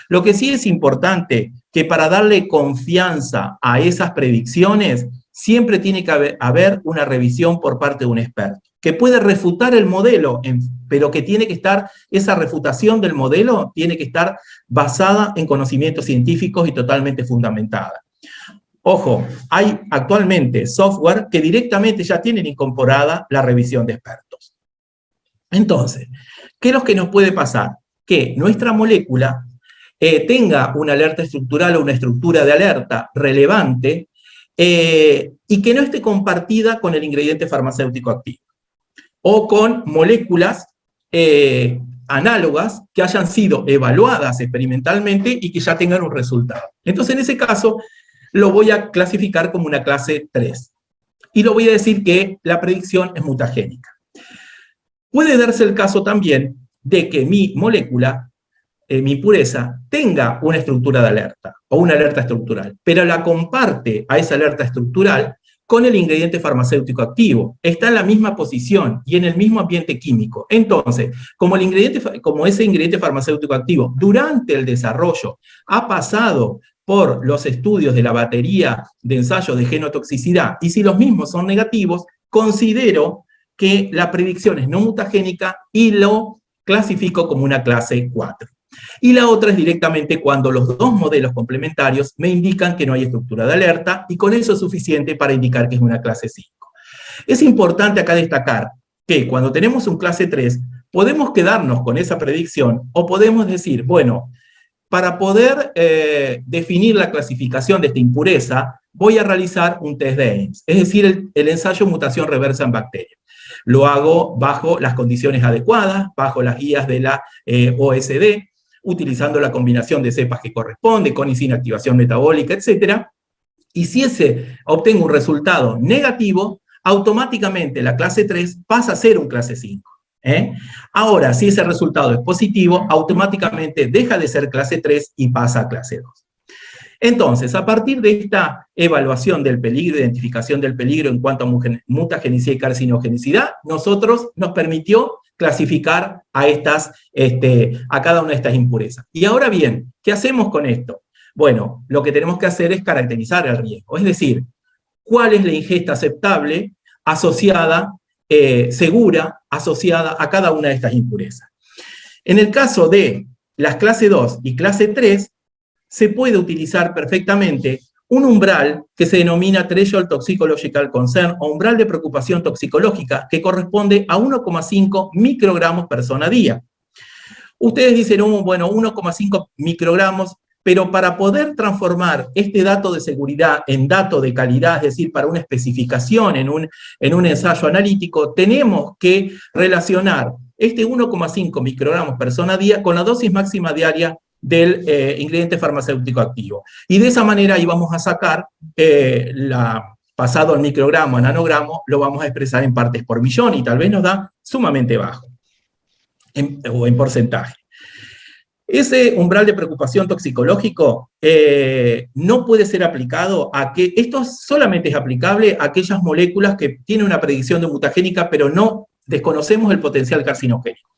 Lo que sí es importante, que para darle confianza a esas predicciones, siempre tiene que haber una revisión por parte de un experto, que puede refutar el modelo, pero que tiene que estar, esa refutación del modelo tiene que estar basada en conocimientos científicos y totalmente fundamentada. Ojo, hay actualmente software que directamente ya tienen incorporada la revisión de expertos. Entonces, ¿qué es lo que nos puede pasar? Que nuestra molécula tenga una alerta estructural o una estructura de alerta relevante y que no esté compartida con el ingrediente farmacéutico activo o con moléculas análogas que hayan sido evaluadas experimentalmente y que ya tengan un resultado. Entonces, en ese caso, lo voy a clasificar como una clase 3. Y lo voy a decir que la predicción es mutagénica. Puede darse el caso también de que mi molécula mi impureza tenga una estructura de alerta, o una alerta estructural, pero la comparte a esa alerta estructural con el ingrediente farmacéutico activo. Está en la misma posición y en el mismo ambiente químico. Entonces, como ese ingrediente farmacéutico activo durante el desarrollo ha pasado por los estudios de la batería de ensayos de genotoxicidad, y si los mismos son negativos, considero que la predicción es no mutagénica y lo clasifico como una clase 4. Y la otra es directamente cuando los dos modelos complementarios me indican que no hay estructura de alerta, y con eso es suficiente para indicar que es una clase 5. Es importante acá destacar que cuando tenemos un clase 3, podemos quedarnos con esa predicción, o podemos decir, bueno, para poder definir la clasificación de esta impureza, voy a realizar un test de Ames, es decir, el ensayo mutación reversa en bacterias. Lo hago bajo las condiciones adecuadas, bajo las guías de la OSD, utilizando la combinación de cepas que corresponde, con y sin activación metabólica, etc. Y si obtengo un resultado negativo, automáticamente la clase 3 pasa a ser un clase 5. Ahora, si ese resultado es positivo, automáticamente deja de ser clase 3 y pasa a clase 2. Entonces, a partir de esta evaluación del peligro, identificación del peligro en cuanto a mutagenicidad y carcinogenicidad, nos permitió clasificar a cada una de estas impurezas. Y ahora bien, ¿qué hacemos con esto? Bueno, lo que tenemos que hacer es caracterizar el riesgo, es decir, cuál es la ingesta aceptable asociada, segura, asociada a cada una de estas impurezas. En el caso de las clase 2 y clase 3, se puede utilizar perfectamente un umbral que se denomina Threshold Toxicological Concern, o umbral de preocupación toxicológica, que corresponde a 1,5 microgramos persona día. Ustedes dicen, bueno, 1,5 microgramos, pero para poder transformar este dato de seguridad en dato de calidad, es decir, para una especificación en un ensayo analítico, tenemos que relacionar este 1,5 microgramos persona día con la dosis máxima diaria del ingrediente farmacéutico activo. Y de esa manera ahí vamos a sacar, pasado el microgramo a nanogramo, lo vamos a expresar en partes por millón, y tal vez nos da sumamente bajo, o en porcentaje. Ese umbral de preocupación toxicológico no puede ser aplicado esto solamente es aplicable a aquellas moléculas que tienen una predicción de mutagénica, pero desconocemos el potencial carcinogénico.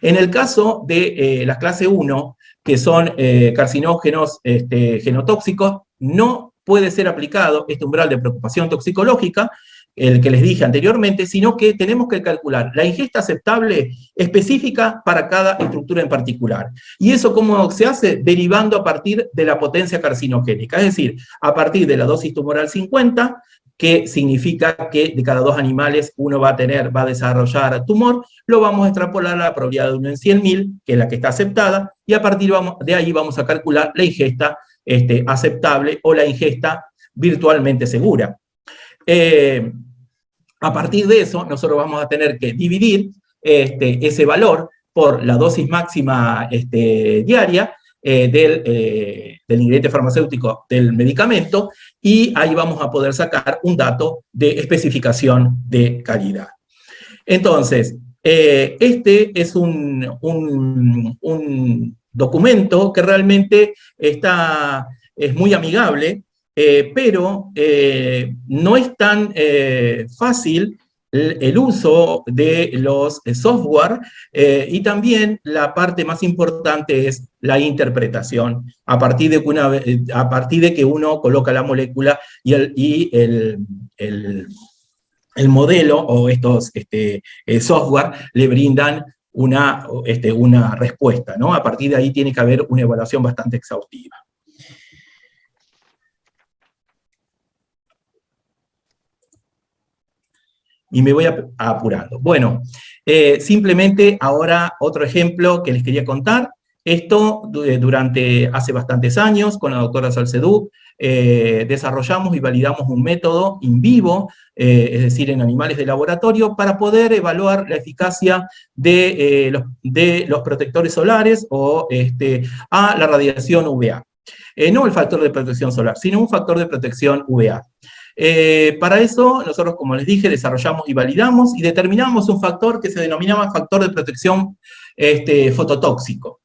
En el caso de la clase 1, que son carcinógenos genotóxicos, no puede ser aplicado este umbral de preocupación toxicológica, el que les dije anteriormente, sino que tenemos que calcular la ingesta aceptable específica para cada estructura en particular. ¿Y eso cómo se hace? Derivando a partir de la potencia carcinogénica, es decir, a partir de la dosis tumoral 50, que significa que de cada 2 animales uno va a desarrollar tumor, lo vamos a extrapolar a la probabilidad de 1 en 100.000, que es la que está aceptada, y a partir de ahí vamos a calcular la ingesta aceptable, o la ingesta virtualmente segura. A partir de eso, nosotros vamos a tener que dividir ese valor por la dosis máxima diaria del ingrediente farmacéutico del medicamento, y ahí vamos a poder sacar un dato de especificación de calidad. Entonces, este es un documento que realmente es muy amigable, pero no es tan fácil el uso de los software, y también la parte más importante es la interpretación, a partir de que uno coloca la molécula y el modelo o estos software le brindan una respuesta, ¿no? A partir de ahí tiene que haber una evaluación bastante exhaustiva. Y me voy apurando. Bueno, simplemente ahora otro ejemplo que les quería contar. Esto hace bastantes años, con la doctora Salcedú, desarrollamos y validamos un método in vivo, es decir, en animales de laboratorio, para poder evaluar la eficacia de los protectores solares a la radiación UVA. No el factor de protección solar, sino un factor de protección UVA. Para eso, nosotros, como les dije, desarrollamos y validamos y determinamos un factor que se denominaba factor de protección fototóxico.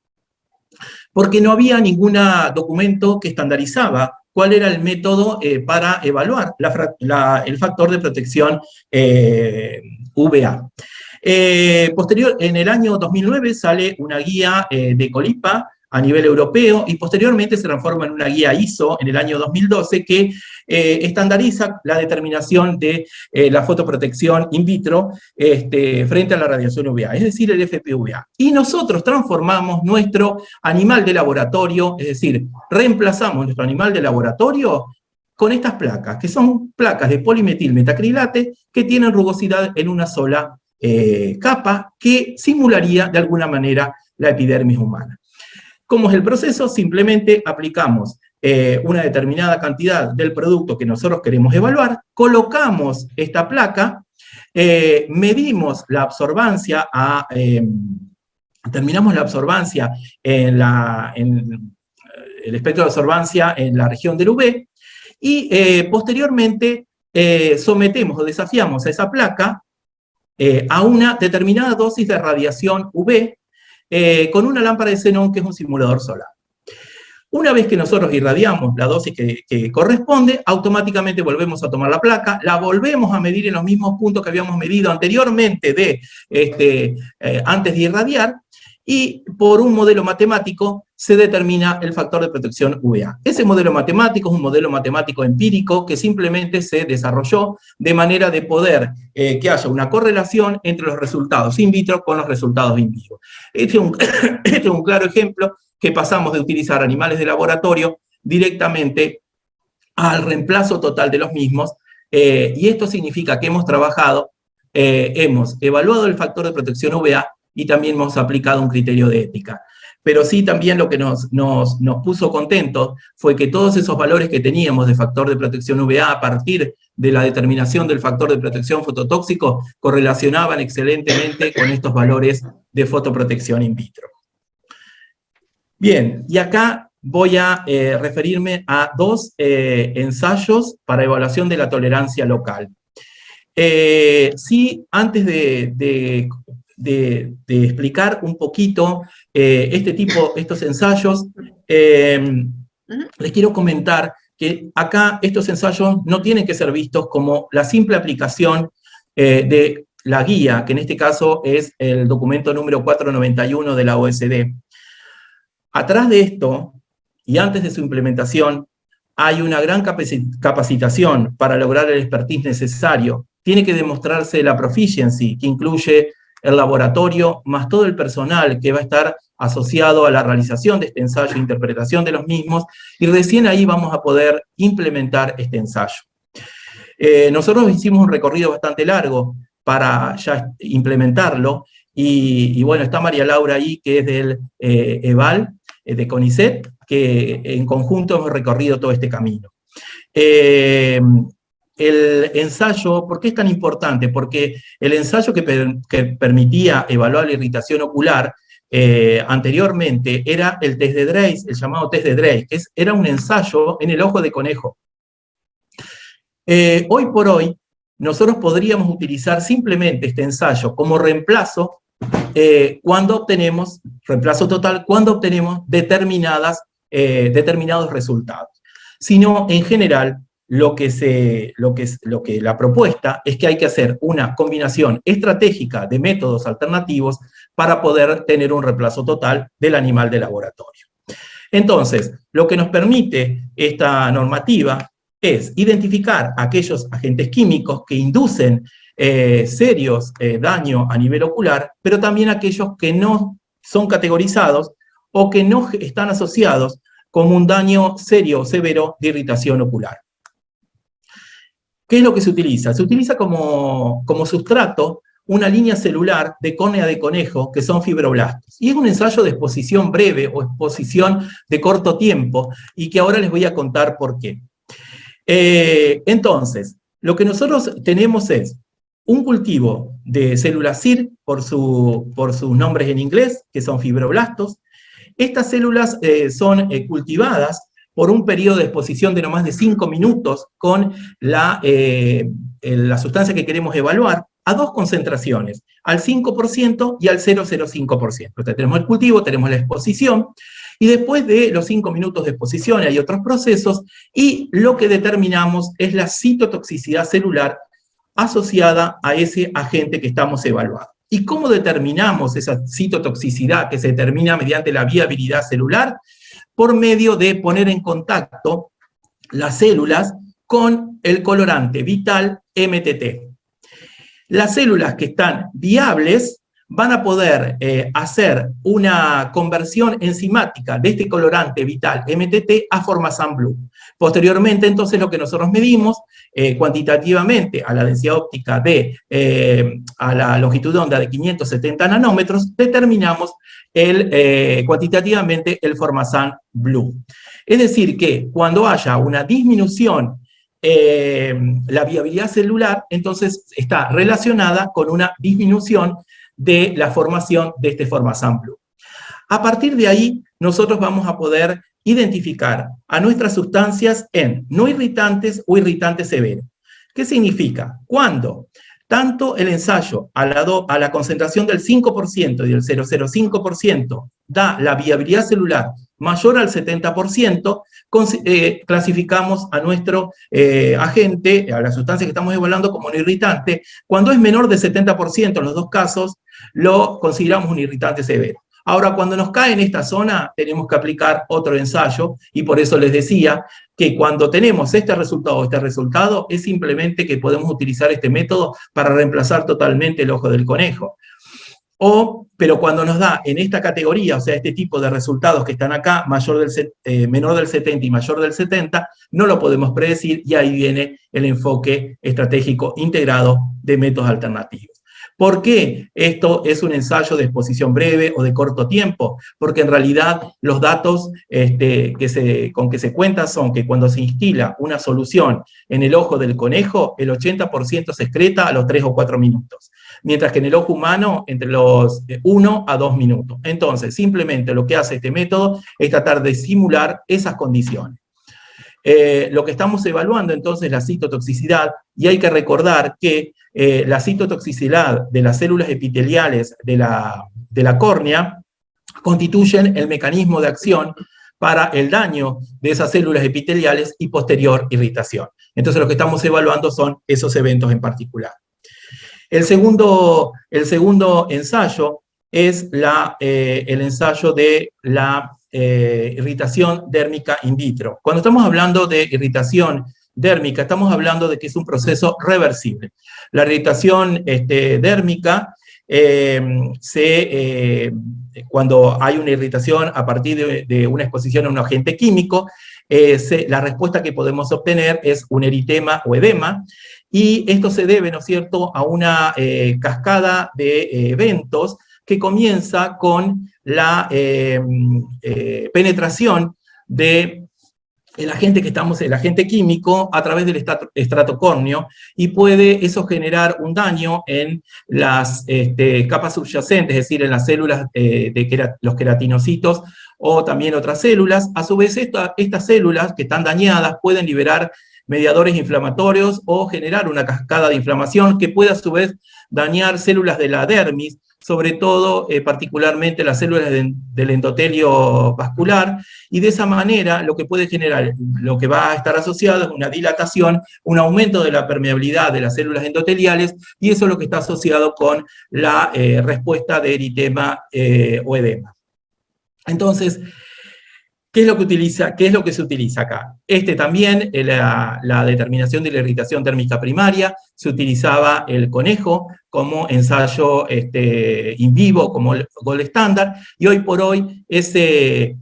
porque no había ningún documento que estandarizaba cuál era el método para evaluar el factor de protección VA. En el año 2009 sale una guía de Colipa a nivel europeo y posteriormente se transforma en una guía ISO en el año 2012 que estandariza la determinación de la fotoprotección in vitro frente a la radiación UVA, es decir, el FPVA. Y nosotros transformamos nuestro animal de laboratorio, es decir, reemplazamos nuestro animal de laboratorio con estas placas, que son placas de polimetilmetacrilate que tienen rugosidad en una sola capa que simularía de alguna manera la epidermis humana. ¿Cómo es el proceso? Simplemente aplicamos una determinada cantidad del producto que nosotros queremos evaluar, colocamos esta placa, medimos la absorbancia, determinamos la absorbancia en el espectro de absorbancia en la región del UV, y posteriormente sometemos o desafiamos a esa placa a una determinada dosis de radiación UV con una lámpara de xenón que es un simulador solar. Una vez que nosotros irradiamos la dosis que corresponde, automáticamente volvemos a tomar la placa, la volvemos a medir en los mismos puntos que habíamos medido anteriormente antes de irradiar, y por un modelo matemático se determina el factor de protección VA. Ese modelo matemático es un modelo matemático empírico que simplemente se desarrolló de manera de poder que haya una correlación entre los resultados in vitro con los resultados in vivo. Este es un claro ejemplo que pasamos de utilizar animales de laboratorio directamente al reemplazo total de los mismos, y esto significa que hemos trabajado, hemos evaluado el factor de protección VA y también hemos aplicado un criterio de ética. Pero sí también lo que nos puso contentos fue que todos esos valores que teníamos de factor de protección UVA a partir de la determinación del factor de protección fototóxico correlacionaban excelentemente con estos valores de fotoprotección in vitro. Bien, y acá voy a referirme a dos ensayos para evaluación de la tolerancia local. Sí, antes de explicar un poquito estos ensayos, les quiero comentar que acá estos ensayos no tienen que ser vistos como la simple aplicación de la guía, que en este caso es el documento número 491 de la OSD. Atrás de esto, y antes de su implementación, hay una gran capacitación para lograr el expertise necesario. Tiene que demostrarse la proficiency, que incluye el laboratorio, más todo el personal que va a estar asociado a la realización de este ensayo e interpretación de los mismos, y recién ahí vamos a poder implementar este ensayo. Nosotros hicimos un recorrido bastante largo para ya implementarlo, y bueno, está María Laura ahí, que es del EVAL, de CONICET, que en conjunto hemos recorrido todo este camino. El ensayo, ¿por qué es tan importante? Porque el ensayo que permitía evaluar la irritación ocular anteriormente era el test de Dreis, el llamado test de Dreis, que era un ensayo en el ojo de conejo. Hoy por hoy, nosotros podríamos utilizar simplemente este ensayo como reemplazo cuando obtenemos, reemplazo total, cuando obtenemos determinados resultados. Sino, en general, lo que la propuesta es que hay que hacer una combinación estratégica de métodos alternativos para poder tener un reemplazo total del animal de laboratorio. Entonces, lo que nos permite esta normativa es identificar aquellos agentes químicos que inducen serios daños a nivel ocular, pero también aquellos que no son categorizados o que no están asociados como un daño serio o severo de irritación ocular. ¿Qué es lo que se utiliza? Se utiliza como sustrato una línea celular de córnea de conejo, que son fibroblastos. Y es un ensayo de exposición breve o exposición de corto tiempo, y que ahora les voy a contar por qué. Entonces, lo que nosotros tenemos es un cultivo de células CIR, por sus nombres en inglés, que son fibroblastos. Estas células son cultivadas por un periodo de exposición de no más de 5 minutos con la sustancia que queremos evaluar, a dos concentraciones, al 5% y al 0,05%. Entonces tenemos el cultivo, tenemos la exposición, Y después de los 5 minutos de exposición hay otros procesos, y lo que determinamos es la citotoxicidad celular asociada a ese agente que estamos evaluando. ¿Y cómo determinamos esa citotoxicidad que se determina mediante la viabilidad celular? Por medio de poner en contacto las células con el colorante vital MTT. Las células que están viables van a poder hacer una conversión enzimática de este colorante vital MTT a Formazan Blue. Posteriormente, entonces, lo que nosotros medimos cuantitativamente a la densidad óptica a la longitud de onda de 570 nanómetros, determinamos cuantitativamente el Formazan Blue. Es decir, que cuando haya una disminución la viabilidad celular, entonces está relacionada con una disminución de la formación de este Formazan Blue. A partir de ahí, nosotros vamos a poder identificar a nuestras sustancias en no irritantes o irritantes severos. ¿Qué significa? Cuando tanto el ensayo a la concentración del 5% y del 0,05% da la viabilidad celular mayor al 70%, clasificamos a nuestro agente, a la sustancia que estamos evaluando, como no irritante. Cuando es menor de 70% en los dos casos, lo consideramos un irritante severo. Ahora, cuando nos cae en esta zona, tenemos que aplicar otro ensayo, y por eso les decía que cuando tenemos este resultado, es simplemente que podemos utilizar este método para reemplazar totalmente el ojo del conejo. Pero cuando nos da en esta categoría, o sea, este tipo de resultados que están acá, menor del 70 y mayor del 70, no lo podemos predecir, y ahí viene el enfoque estratégico integrado de métodos alternativos. ¿Por qué esto es un ensayo de exposición breve o de corto tiempo? Porque en realidad los datos con que se cuenta son que cuando se instila una solución en el ojo del conejo, el 80% se excreta a los 3 o 4 minutos, mientras que en el ojo humano entre los 1 a 2 minutos. Entonces, simplemente lo que hace este método es tratar de simular esas condiciones. Lo que estamos evaluando entonces es la citotoxicidad, y hay que recordar que la citotoxicidad de las células epiteliales de la córnea constituyen el mecanismo de acción para el daño de esas células epiteliales y posterior irritación. Entonces lo que estamos evaluando son esos eventos en particular. El segundo ensayo es el ensayo de la irritación dérmica in vitro. Cuando estamos hablando de irritación dérmica, estamos hablando de que es un proceso reversible. La irritación dérmica, cuando hay una irritación a partir de una exposición a un agente químico, la respuesta que podemos obtener es un eritema o edema, y esto se debe, ¿no es cierto?, a una cascada de eventos que comienza con la penetración del agente el agente químico a través del estrato córneo, y puede eso generar un daño en las capas subyacentes, es decir, en las células los queratinocitos o también otras células. A su vez, estas células que están dañadas pueden liberar mediadores inflamatorios o generar una cascada de inflamación que puede a su vez dañar células de la dermis, sobre todo particularmente las células del endotelio vascular, y de esa manera lo que puede generar, lo que va a estar asociado es una dilatación, un aumento de la permeabilidad de las células endoteliales, y eso es lo que está asociado con la respuesta de eritema o edema. Entonces, ¿qué es lo que se utiliza acá? También, la determinación de la irritación térmica primaria, se utilizaba el conejo como ensayo in vivo, como el gold estándar, y hoy por hoy ese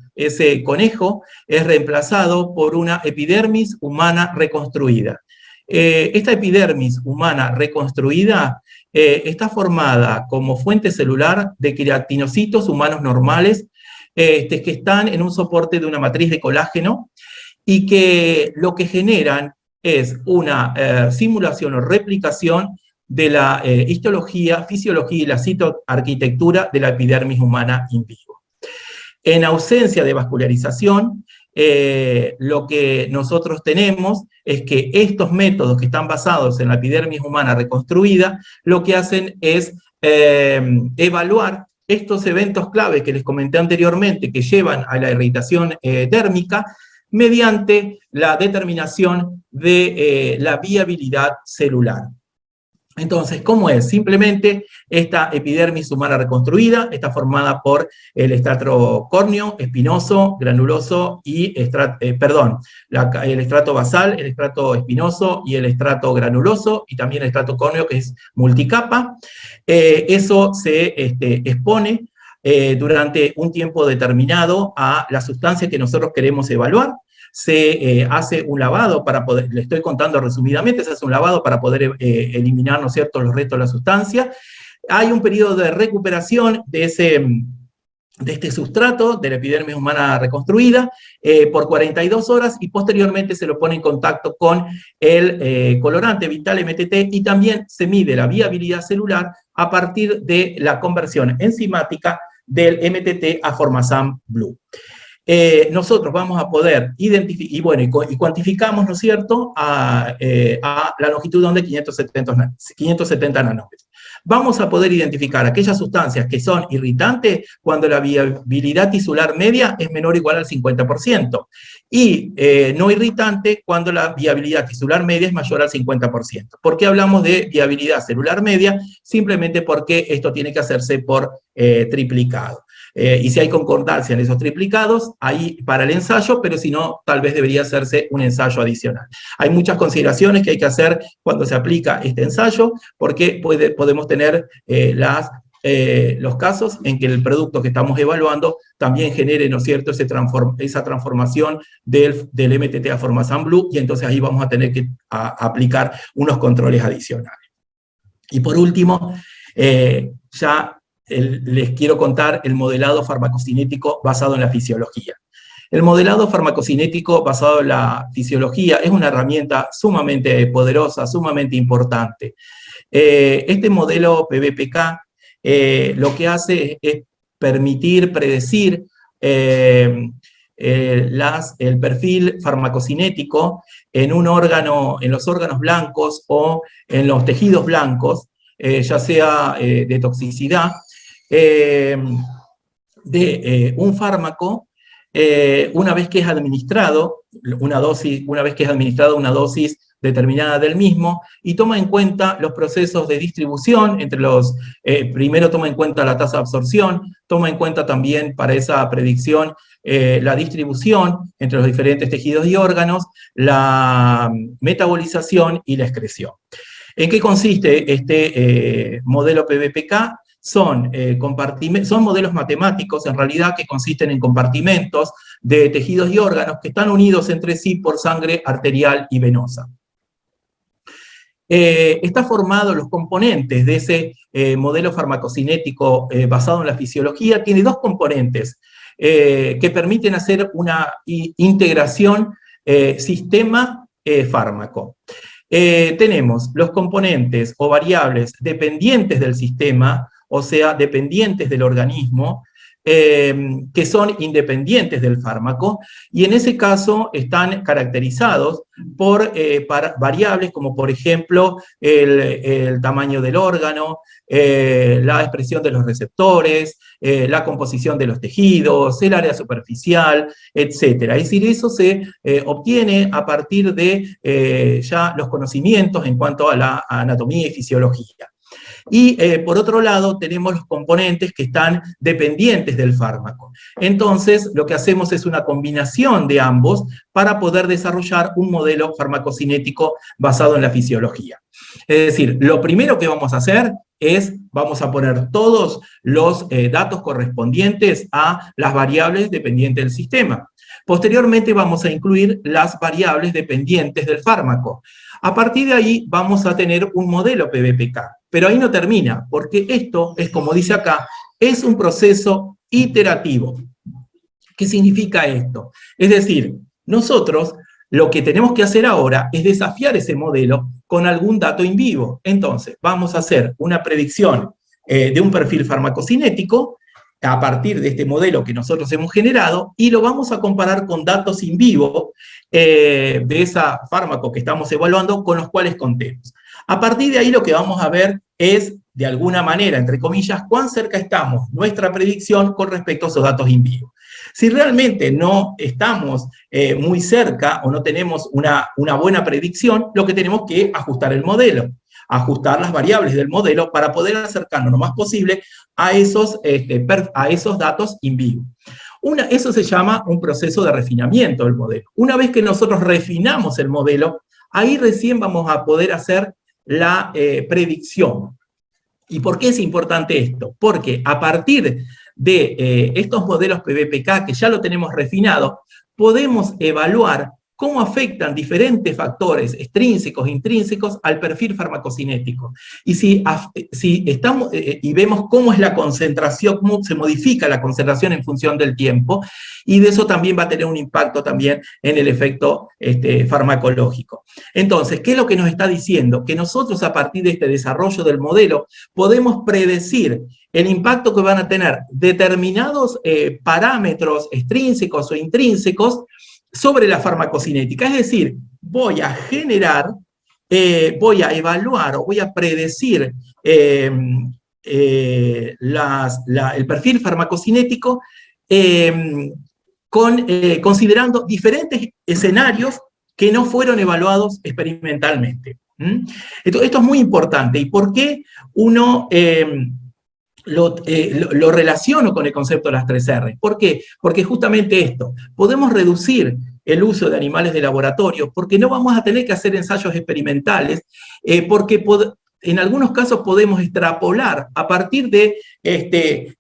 conejo es reemplazado por una epidermis humana reconstruida. Esta epidermis humana reconstruida está formada como fuente celular de queratinocitos humanos normales, que están en un soporte de una matriz de colágeno, y que lo que generan es una simulación o replicación de la histología, fisiología y la citoarquitectura de la epidermis humana in vivo. En ausencia de vascularización, lo que nosotros tenemos es que estos métodos que están basados en la epidermis humana reconstruida, lo que hacen es evaluar estos eventos clave que les comenté anteriormente que llevan a la irritación dérmica mediante la determinación de la viabilidad celular. Entonces, ¿cómo es? Simplemente esta epidermis humana reconstruida está formada por el estrato córneo, espinoso, granuloso y el estrato basal, el estrato espinoso y el estrato granuloso, y también el estrato córneo, que es multicapa. Eso se expone durante un tiempo determinado a la sustancia que nosotros queremos evaluar. Se hace un lavado para poder, le estoy contando resumidamente, se hace un lavado para poder eliminar, ¿no es cierto?, los restos de la sustancia. Hay un periodo de recuperación de este sustrato, de la epidermis humana reconstruida, por 42 horas, y posteriormente se lo pone en contacto con el colorante Vital MTT, y también se mide la viabilidad celular a partir de la conversión enzimática del MTT a Formazan Blue. Nosotros vamos a poder identificar, y cuantificamos, ¿no es cierto?, a la longitud de onda de 570 nanómetros. Vamos a poder identificar aquellas sustancias que son irritantes cuando la viabilidad tisular media es menor o igual al 50%, y no irritante cuando la viabilidad tisular media es mayor al 50%. ¿Por qué hablamos de viabilidad celular media? Simplemente porque esto tiene que hacerse por triplicado. Y si hay concordancia en esos triplicados, ahí para el ensayo, pero si no, tal vez debería hacerse un ensayo adicional. Hay muchas consideraciones que hay que hacer cuando se aplica este ensayo, porque podemos tener los casos en que el producto que estamos evaluando también genere, ¿no es cierto?, esa transformación del MTT a Formazan Blue, y entonces ahí vamos a tener que aplicar unos controles adicionales. Y por último, les quiero contar el modelado farmacocinético basado en la fisiología. El modelado farmacocinético basado en la fisiología es una herramienta sumamente poderosa, sumamente importante. Este modelo PBPK lo que hace es permitir predecir el perfil farmacocinético en un órgano, en los órganos blancos o en los tejidos blancos, ya sea de toxicidad, de un fármaco una vez que es administrado una dosis determinada del mismo, y toma en cuenta los procesos de distribución primero toma en cuenta la tasa de absorción, toma en cuenta también para esa predicción la distribución entre los diferentes tejidos y órganos, la metabolización y la excreción. ¿En qué consiste este modelo PBPK? Son modelos matemáticos, en realidad, que consisten en compartimentos de tejidos y órganos que están unidos entre sí por sangre arterial y venosa. Está formado, los componentes de ese modelo farmacocinético basado en la fisiología, tiene dos componentes que permiten hacer una integración sistema-fármaco. Tenemos los componentes o variables dependientes del sistema, o sea, dependientes del organismo, que son independientes del fármaco, y en ese caso están caracterizados por variables como, por ejemplo, el tamaño del órgano, la expresión de los receptores, la composición de los tejidos, el área superficial, etc. Es decir, eso se obtiene a partir de ya los conocimientos en cuanto a la anatomía y fisiología. Y por otro lado tenemos los componentes que están dependientes del fármaco. Entonces lo que hacemos es una combinación de ambos para poder desarrollar un modelo farmacocinético basado en la fisiología. Es decir, lo primero que vamos a hacer es, vamos a poner todos los datos correspondientes a las variables dependientes del sistema. Posteriormente vamos a incluir las variables dependientes del fármaco. A partir de ahí vamos a tener un modelo PBPK, pero ahí no termina, porque esto es, como dice acá, es un proceso iterativo. ¿Qué significa esto? Es decir, nosotros lo que tenemos que hacer ahora es desafiar ese modelo con algún dato in vivo. Entonces, vamos a hacer una predicción de un perfil farmacocinético a partir de este modelo que nosotros hemos generado, y lo vamos a comparar con datos in vivo de ese fármaco que estamos evaluando, con los cuales contemos. A partir de ahí lo que vamos a ver es de alguna manera, entre comillas, cuán cerca estamos nuestra predicción con respecto a esos datos in vivo. Si realmente no estamos muy cerca o no tenemos una buena predicción, lo que tenemos que ajustar el modelo, ajustar las variables del modelo para poder acercarnos lo más posible a esos datos in vivo. Eso se llama un proceso de refinamiento del modelo. Una vez que nosotros refinamos el modelo, ahí recién vamos a poder hacer la predicción. ¿Y por qué es importante esto? Porque a partir de estos modelos PBPK, que ya lo tenemos refinado, podemos evaluar cómo afectan diferentes factores extrínsecos e intrínsecos al perfil farmacocinético. Y y vemos cómo es la concentración, cómo se modifica la concentración en función del tiempo, y de eso también va a tener un impacto también en el efecto farmacológico. Entonces, ¿qué es lo que nos está diciendo? Que nosotros, a partir de este desarrollo del modelo, podemos predecir el impacto que van a tener determinados parámetros extrínsecos o intrínsecos sobre la farmacocinética. Es decir, voy a generar, voy a evaluar o voy a predecir el perfil farmacocinético considerando diferentes escenarios que no fueron evaluados experimentalmente. Esto es muy importante. ¿Y por qué uno lo relaciono con el concepto de las 3R? ¿Por qué? Porque justamente esto, podemos reducir el uso de animales de laboratorio, porque no vamos a tener que hacer ensayos experimentales, porque en algunos casos podemos extrapolar a partir de este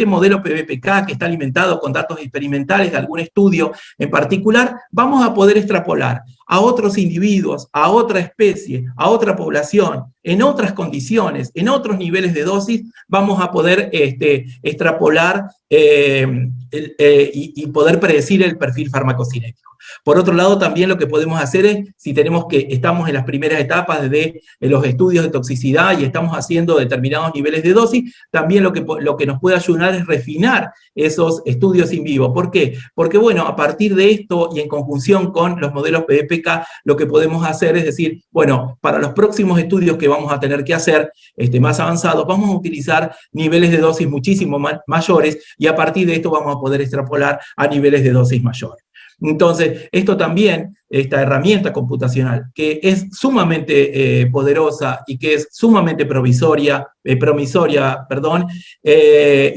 modelo PBPK que está alimentado con datos experimentales de algún estudio en particular, vamos a poder extrapolar a otros individuos, a otra especie, a otra población, en otras condiciones, en otros niveles de dosis, vamos a poder extrapolar y poder predecir el perfil farmacocinético. Por otro lado, también lo que podemos hacer es, si estamos en las primeras etapas de los estudios de toxicidad y estamos haciendo determinados niveles de dosis, también lo que nos puede ayudar es refinar esos estudios in vivo. ¿Por qué? Porque, bueno, a partir de esto y en conjunción con los modelos PBPK, lo que podemos hacer es decir, bueno, para los próximos estudios que vamos a tener que hacer más avanzados, vamos a utilizar niveles de dosis muchísimo mayores, y a partir de esto vamos a poder extrapolar a niveles de dosis mayores. Entonces, esto también, esta herramienta computacional, que es sumamente poderosa y que es sumamente promisoria, y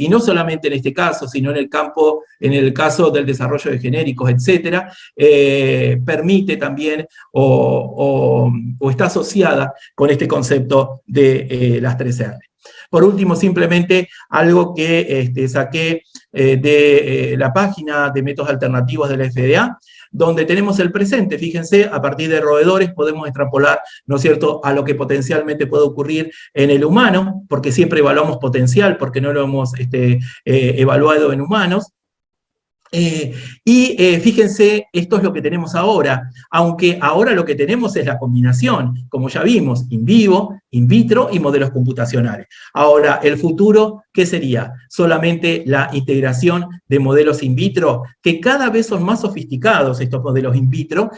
no solamente en este caso, sino en el caso del desarrollo de genéricos, etcétera, permite también o está asociada con este concepto de las 3R. Por último, simplemente algo que saqué de la página de métodos alternativos de la FDA, donde tenemos el presente. Fíjense, a partir de roedores podemos extrapolar, ¿no es cierto?, a lo que potencialmente puede ocurrir en el humano, porque siempre evaluamos potencial, porque no lo hemos evaluado en humanos. Fíjense, esto es lo que tenemos ahora, aunque ahora lo que tenemos es la combinación, como ya vimos, in vivo, in vitro y modelos computacionales. Ahora, el futuro, ¿qué sería? Solamente la integración de modelos in vitro, que cada vez son más sofisticados estos modelos in vitro,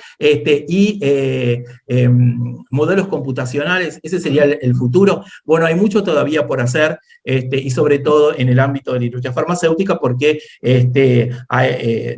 modelos computacionales. Ese sería el futuro. Bueno, hay mucho todavía por hacer, y sobre todo en el ámbito de la industria farmacéutica, porque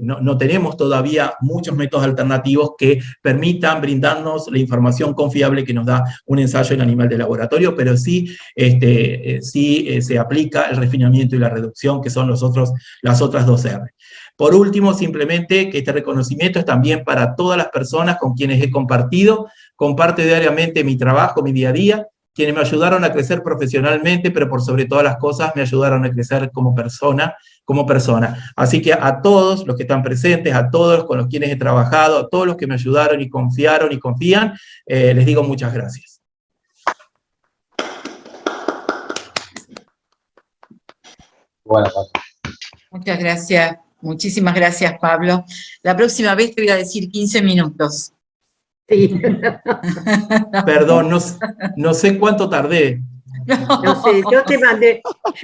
no tenemos todavía muchos métodos alternativos que permitan brindarnos la información confiable que nos da un ensayo en animal de laboratorio, pero sí, se aplica el refinamiento y la reducción, que son las otras 2R. Por último, simplemente que este reconocimiento es también para todas las personas con quienes he comparto diariamente mi trabajo, mi día a día, quienes me ayudaron a crecer profesionalmente, pero por sobre todas las cosas me ayudaron a crecer como persona. Así que a todos los que están presentes, a todos con los quienes he trabajado, a todos los que me ayudaron y confiaron y confían, les digo muchas gracias. Bueno, muchas gracias, muchísimas gracias, Pablo. La próxima vez te voy a decir 15 minutos. Sí. Perdón, no sé cuánto tardé. No sé, yo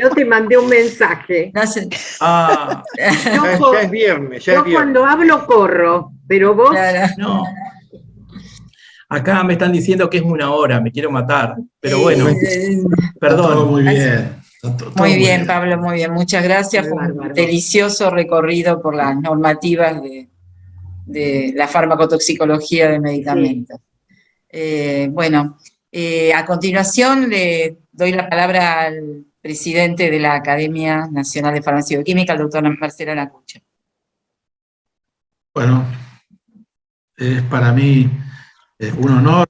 te mandé un mensaje. No sé. Ah, ya es viernes. Yo cuando hablo corro, pero vos... Claro. no. Acá me están diciendo que es 1 hora, me quiero matar, pero bueno, Perdón. Todo muy perdón. bien. Todo Muy muy bien, bien. Pablo, muy bien. Muchas gracias. Muy Fue un bárbaro. delicioso recorrido por las normativas de la farmacotoxicología de medicamentos. Bueno, a continuación le doy la palabra al presidente de la Academia Nacional de Farmacia y Bioquímica, el doctor Marcelo Anacucho. Bueno, es para mí un honor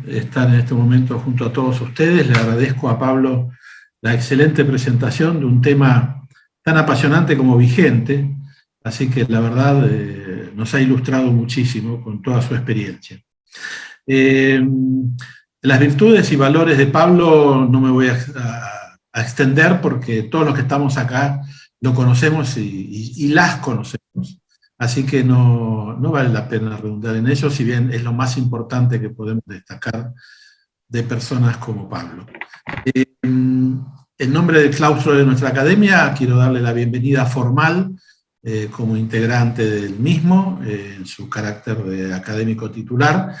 estar en este momento junto a todos ustedes. Le agradezco a Pablo la excelente presentación de un tema tan apasionante como vigente, así que la verdad nos ha ilustrado muchísimo con toda su experiencia. Las virtudes y valores de Pablo no me voy a extender porque todos los que estamos acá lo conocemos y las conocemos. Así que no vale la pena redundar en ello, si bien es lo más importante que podemos destacar de personas como Pablo. En nombre del claustro de nuestra academia, quiero darle la bienvenida formal como integrante del mismo, en su carácter de académico titular,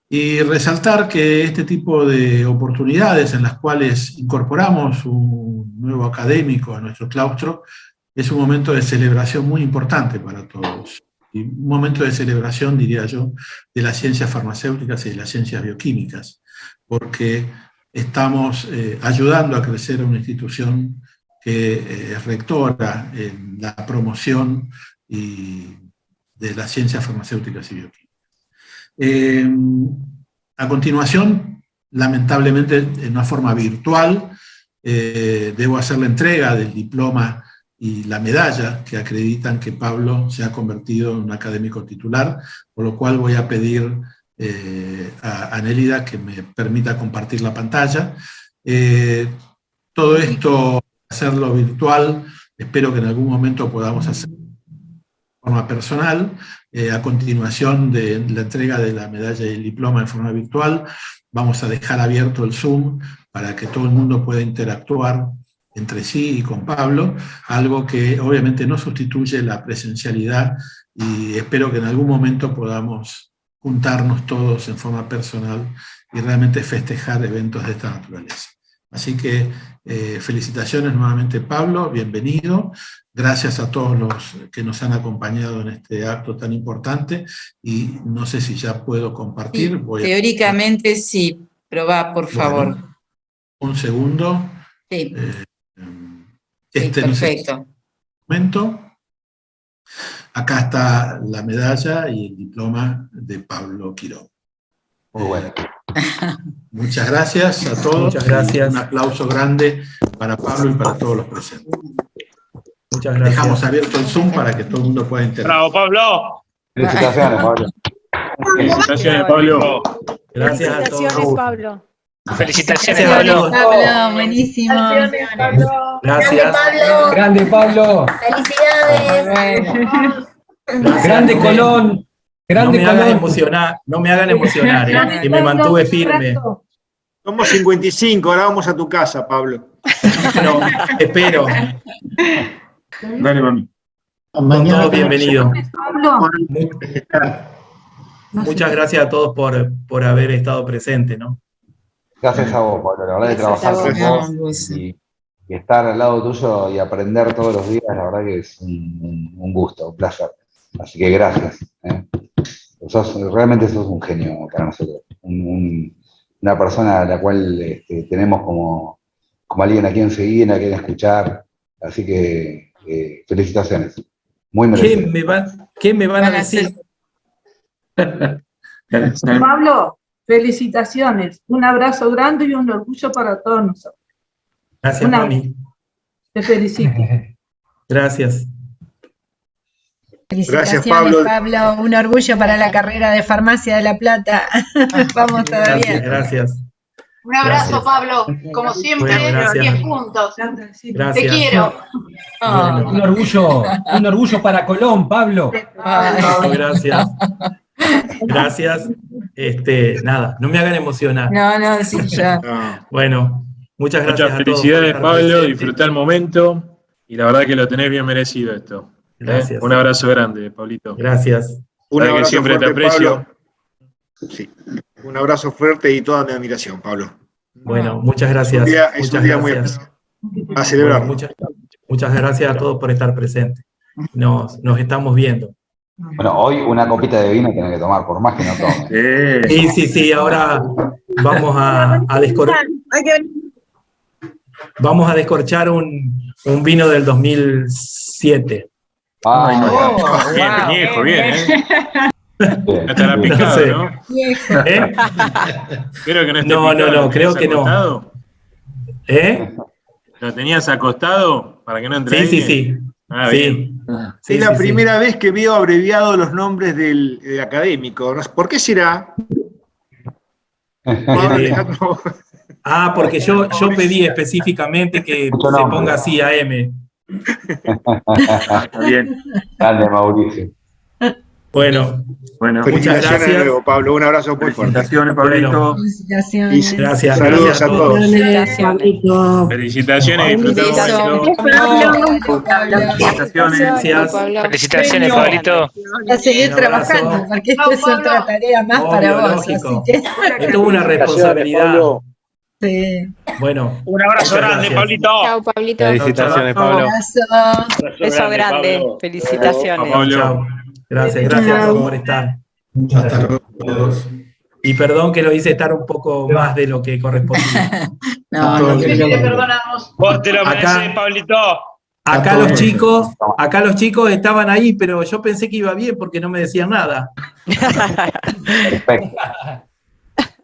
y resaltar que este tipo de oportunidades en las cuales incorporamos un nuevo académico a nuestro claustro es un momento de celebración muy importante para todos. Y un momento de celebración, diría yo, de las ciencias farmacéuticas y de las ciencias bioquímicas, porque estamos ayudando a crecer a una institución que es rectora en la promoción de las ciencias farmacéuticas y bioquímicas. A continuación, lamentablemente, en una forma virtual, debo hacer la entrega del diploma y la medalla que acreditan que Pablo se ha convertido en un académico titular, por lo cual voy a pedir a Nélida que me permita compartir la pantalla. Todo esto, hacerlo virtual, espero que en algún momento podamos hacerlo de forma personal. A continuación de la entrega de la medalla y el diploma en forma virtual, vamos a dejar abierto el Zoom para que todo el mundo pueda interactuar entre sí y con Pablo, algo que obviamente no sustituye la presencialidad, y espero que en algún momento podamos juntarnos todos en forma personal y realmente festejar eventos de esta naturaleza. Así que felicitaciones nuevamente, Pablo, bienvenido. Gracias a todos los que nos han acompañado en este acto tan importante, y no sé si ya puedo compartir. Sí, teóricamente sí, probá, por favor. Bueno, un segundo. Sí. Sí, perfecto. No sé, momento. Acá está la medalla y el diploma de Pablo Quiró. Muy bueno. Muchas gracias a todos. Muchas gracias. Un aplauso grande para Pablo y para todos los presentes. Muchas gracias. Dejamos abierto el Zoom para que todo el mundo pueda interactuar. ¡Bravo, Pablo! Felicitaciones, Pablo. Felicitaciones, Pablo. Gracias a Felicitaciones, todos. Pablo. Felicitaciones, Pablo. Pablo, buenísimo. Gracias. Grande Pablo. Felicidades. Grande Colón. No Grande me hagan Colón. emocionar, no me hagan emocionar, que me mantuve firme. Somos 55, ahora vamos a tu casa, Pablo. Bueno, espero. Dale, mami. Son todos bienvenidos. Muchas gracias a todos por haber estado presentes, ¿no? Gracias a vos, Pablo. La verdad que trabajar con vos y estar al lado tuyo y aprender todos los días, la verdad que es un gusto, un placer. Así que gracias. Realmente sos un genio para nosotros. Una persona a la cual tenemos como alguien a quien seguir, a quien escuchar. Así que felicitaciones. Muy merecido. ¿Qué me van a decir? Pablo, felicitaciones. Un abrazo grande y un orgullo para todos nosotros. Gracias, mami. Te felicito. Gracias. Felicitaciones, Gracias, Pablo. Un orgullo para la carrera de Farmacia de La Plata. Vamos todavía. Gracias. Un abrazo, Pablo. Como siempre, Bueno, 10 puntos. Gracias. Te quiero. Bueno. Un orgullo para Colón, Pablo. Gracias. Gracias. Nada, no me hagan emocionar. No, sí, ya. Bueno, muchas gracias. Muchas felicidades, Pablo. Disfrutá el momento. Y la verdad que lo tenés bien merecido esto. Gracias. Un abrazo grande, Pablito. Gracias. Sabés que siempre te aprecio. Pablo. Sí. Un abrazo fuerte y toda mi admiración, Pablo. Bueno, muchas gracias. Es un día muy especial. A celebrar. Bueno, muchas gracias a todos por estar presentes. Nos estamos viendo. Bueno, hoy una copita de vino tenés que tomar, por más que no tomes. Sí, ahora vamos a descorchar. Vamos a descorchar un vino del 2007. Bien, viejo, bien, Hasta la picada, No sé. ¿no? ¿Eh? Creo que no esté No, picado, creo que no. acostado? ¿Eh? ¿Lo tenías acostado para que no entre Sí. aire? Ah, Sí. bien. Es la primera vez que veo abreviado los nombres del académico. No sé, ¿por qué será? Pablo Alejandro. Porque yo pedí específicamente que se ponga así AM. Bien. Grande, Mauricio. Bueno, muchas Felicitaciones de gracias. nuevo, Pablo. Un abrazo muy fuerte. Felicitaciones, Pablito. Felicitaciones. Gracias. Saludos a todos. Felicitaciones, disfrutamos mucho. Gracias. Felicitaciones, Pablito. A seguir Un abrazo. trabajando, porque esto es otra tarea más para vos. Lógico. Así que, Esto es una responsabilidad. sí. Bueno. Un abrazo muchas grande, gracias. Pablito. Chao, Pablito. Felicitaciones, Pablo. Abrazo. Beso grande. Felicitaciones. Chao. Gracias por estar. Hasta luego a todos. Y perdón que lo hice estar un poco más de lo que correspondía. No, Te perdonamos. Vos te lo mereces, Acá- Pablito. Acá los chicos estaban ahí, pero yo pensé que iba bien porque no me decían nada. Perfecto.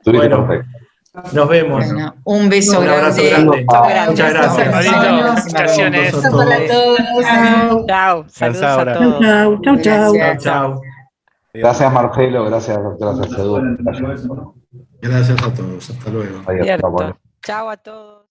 Bueno, nos vemos. Bueno, un beso Un abrazo grande. grande. Muchas gracias. Pablito, felicitaciones. Besos para todos. Chao. Saludos a ahora. todos. Chao. Gracias, Marcelo. Gracias, doctora Sacedú. Gracias a todos. Hasta luego. Adiós. Cierto. Chao a todos.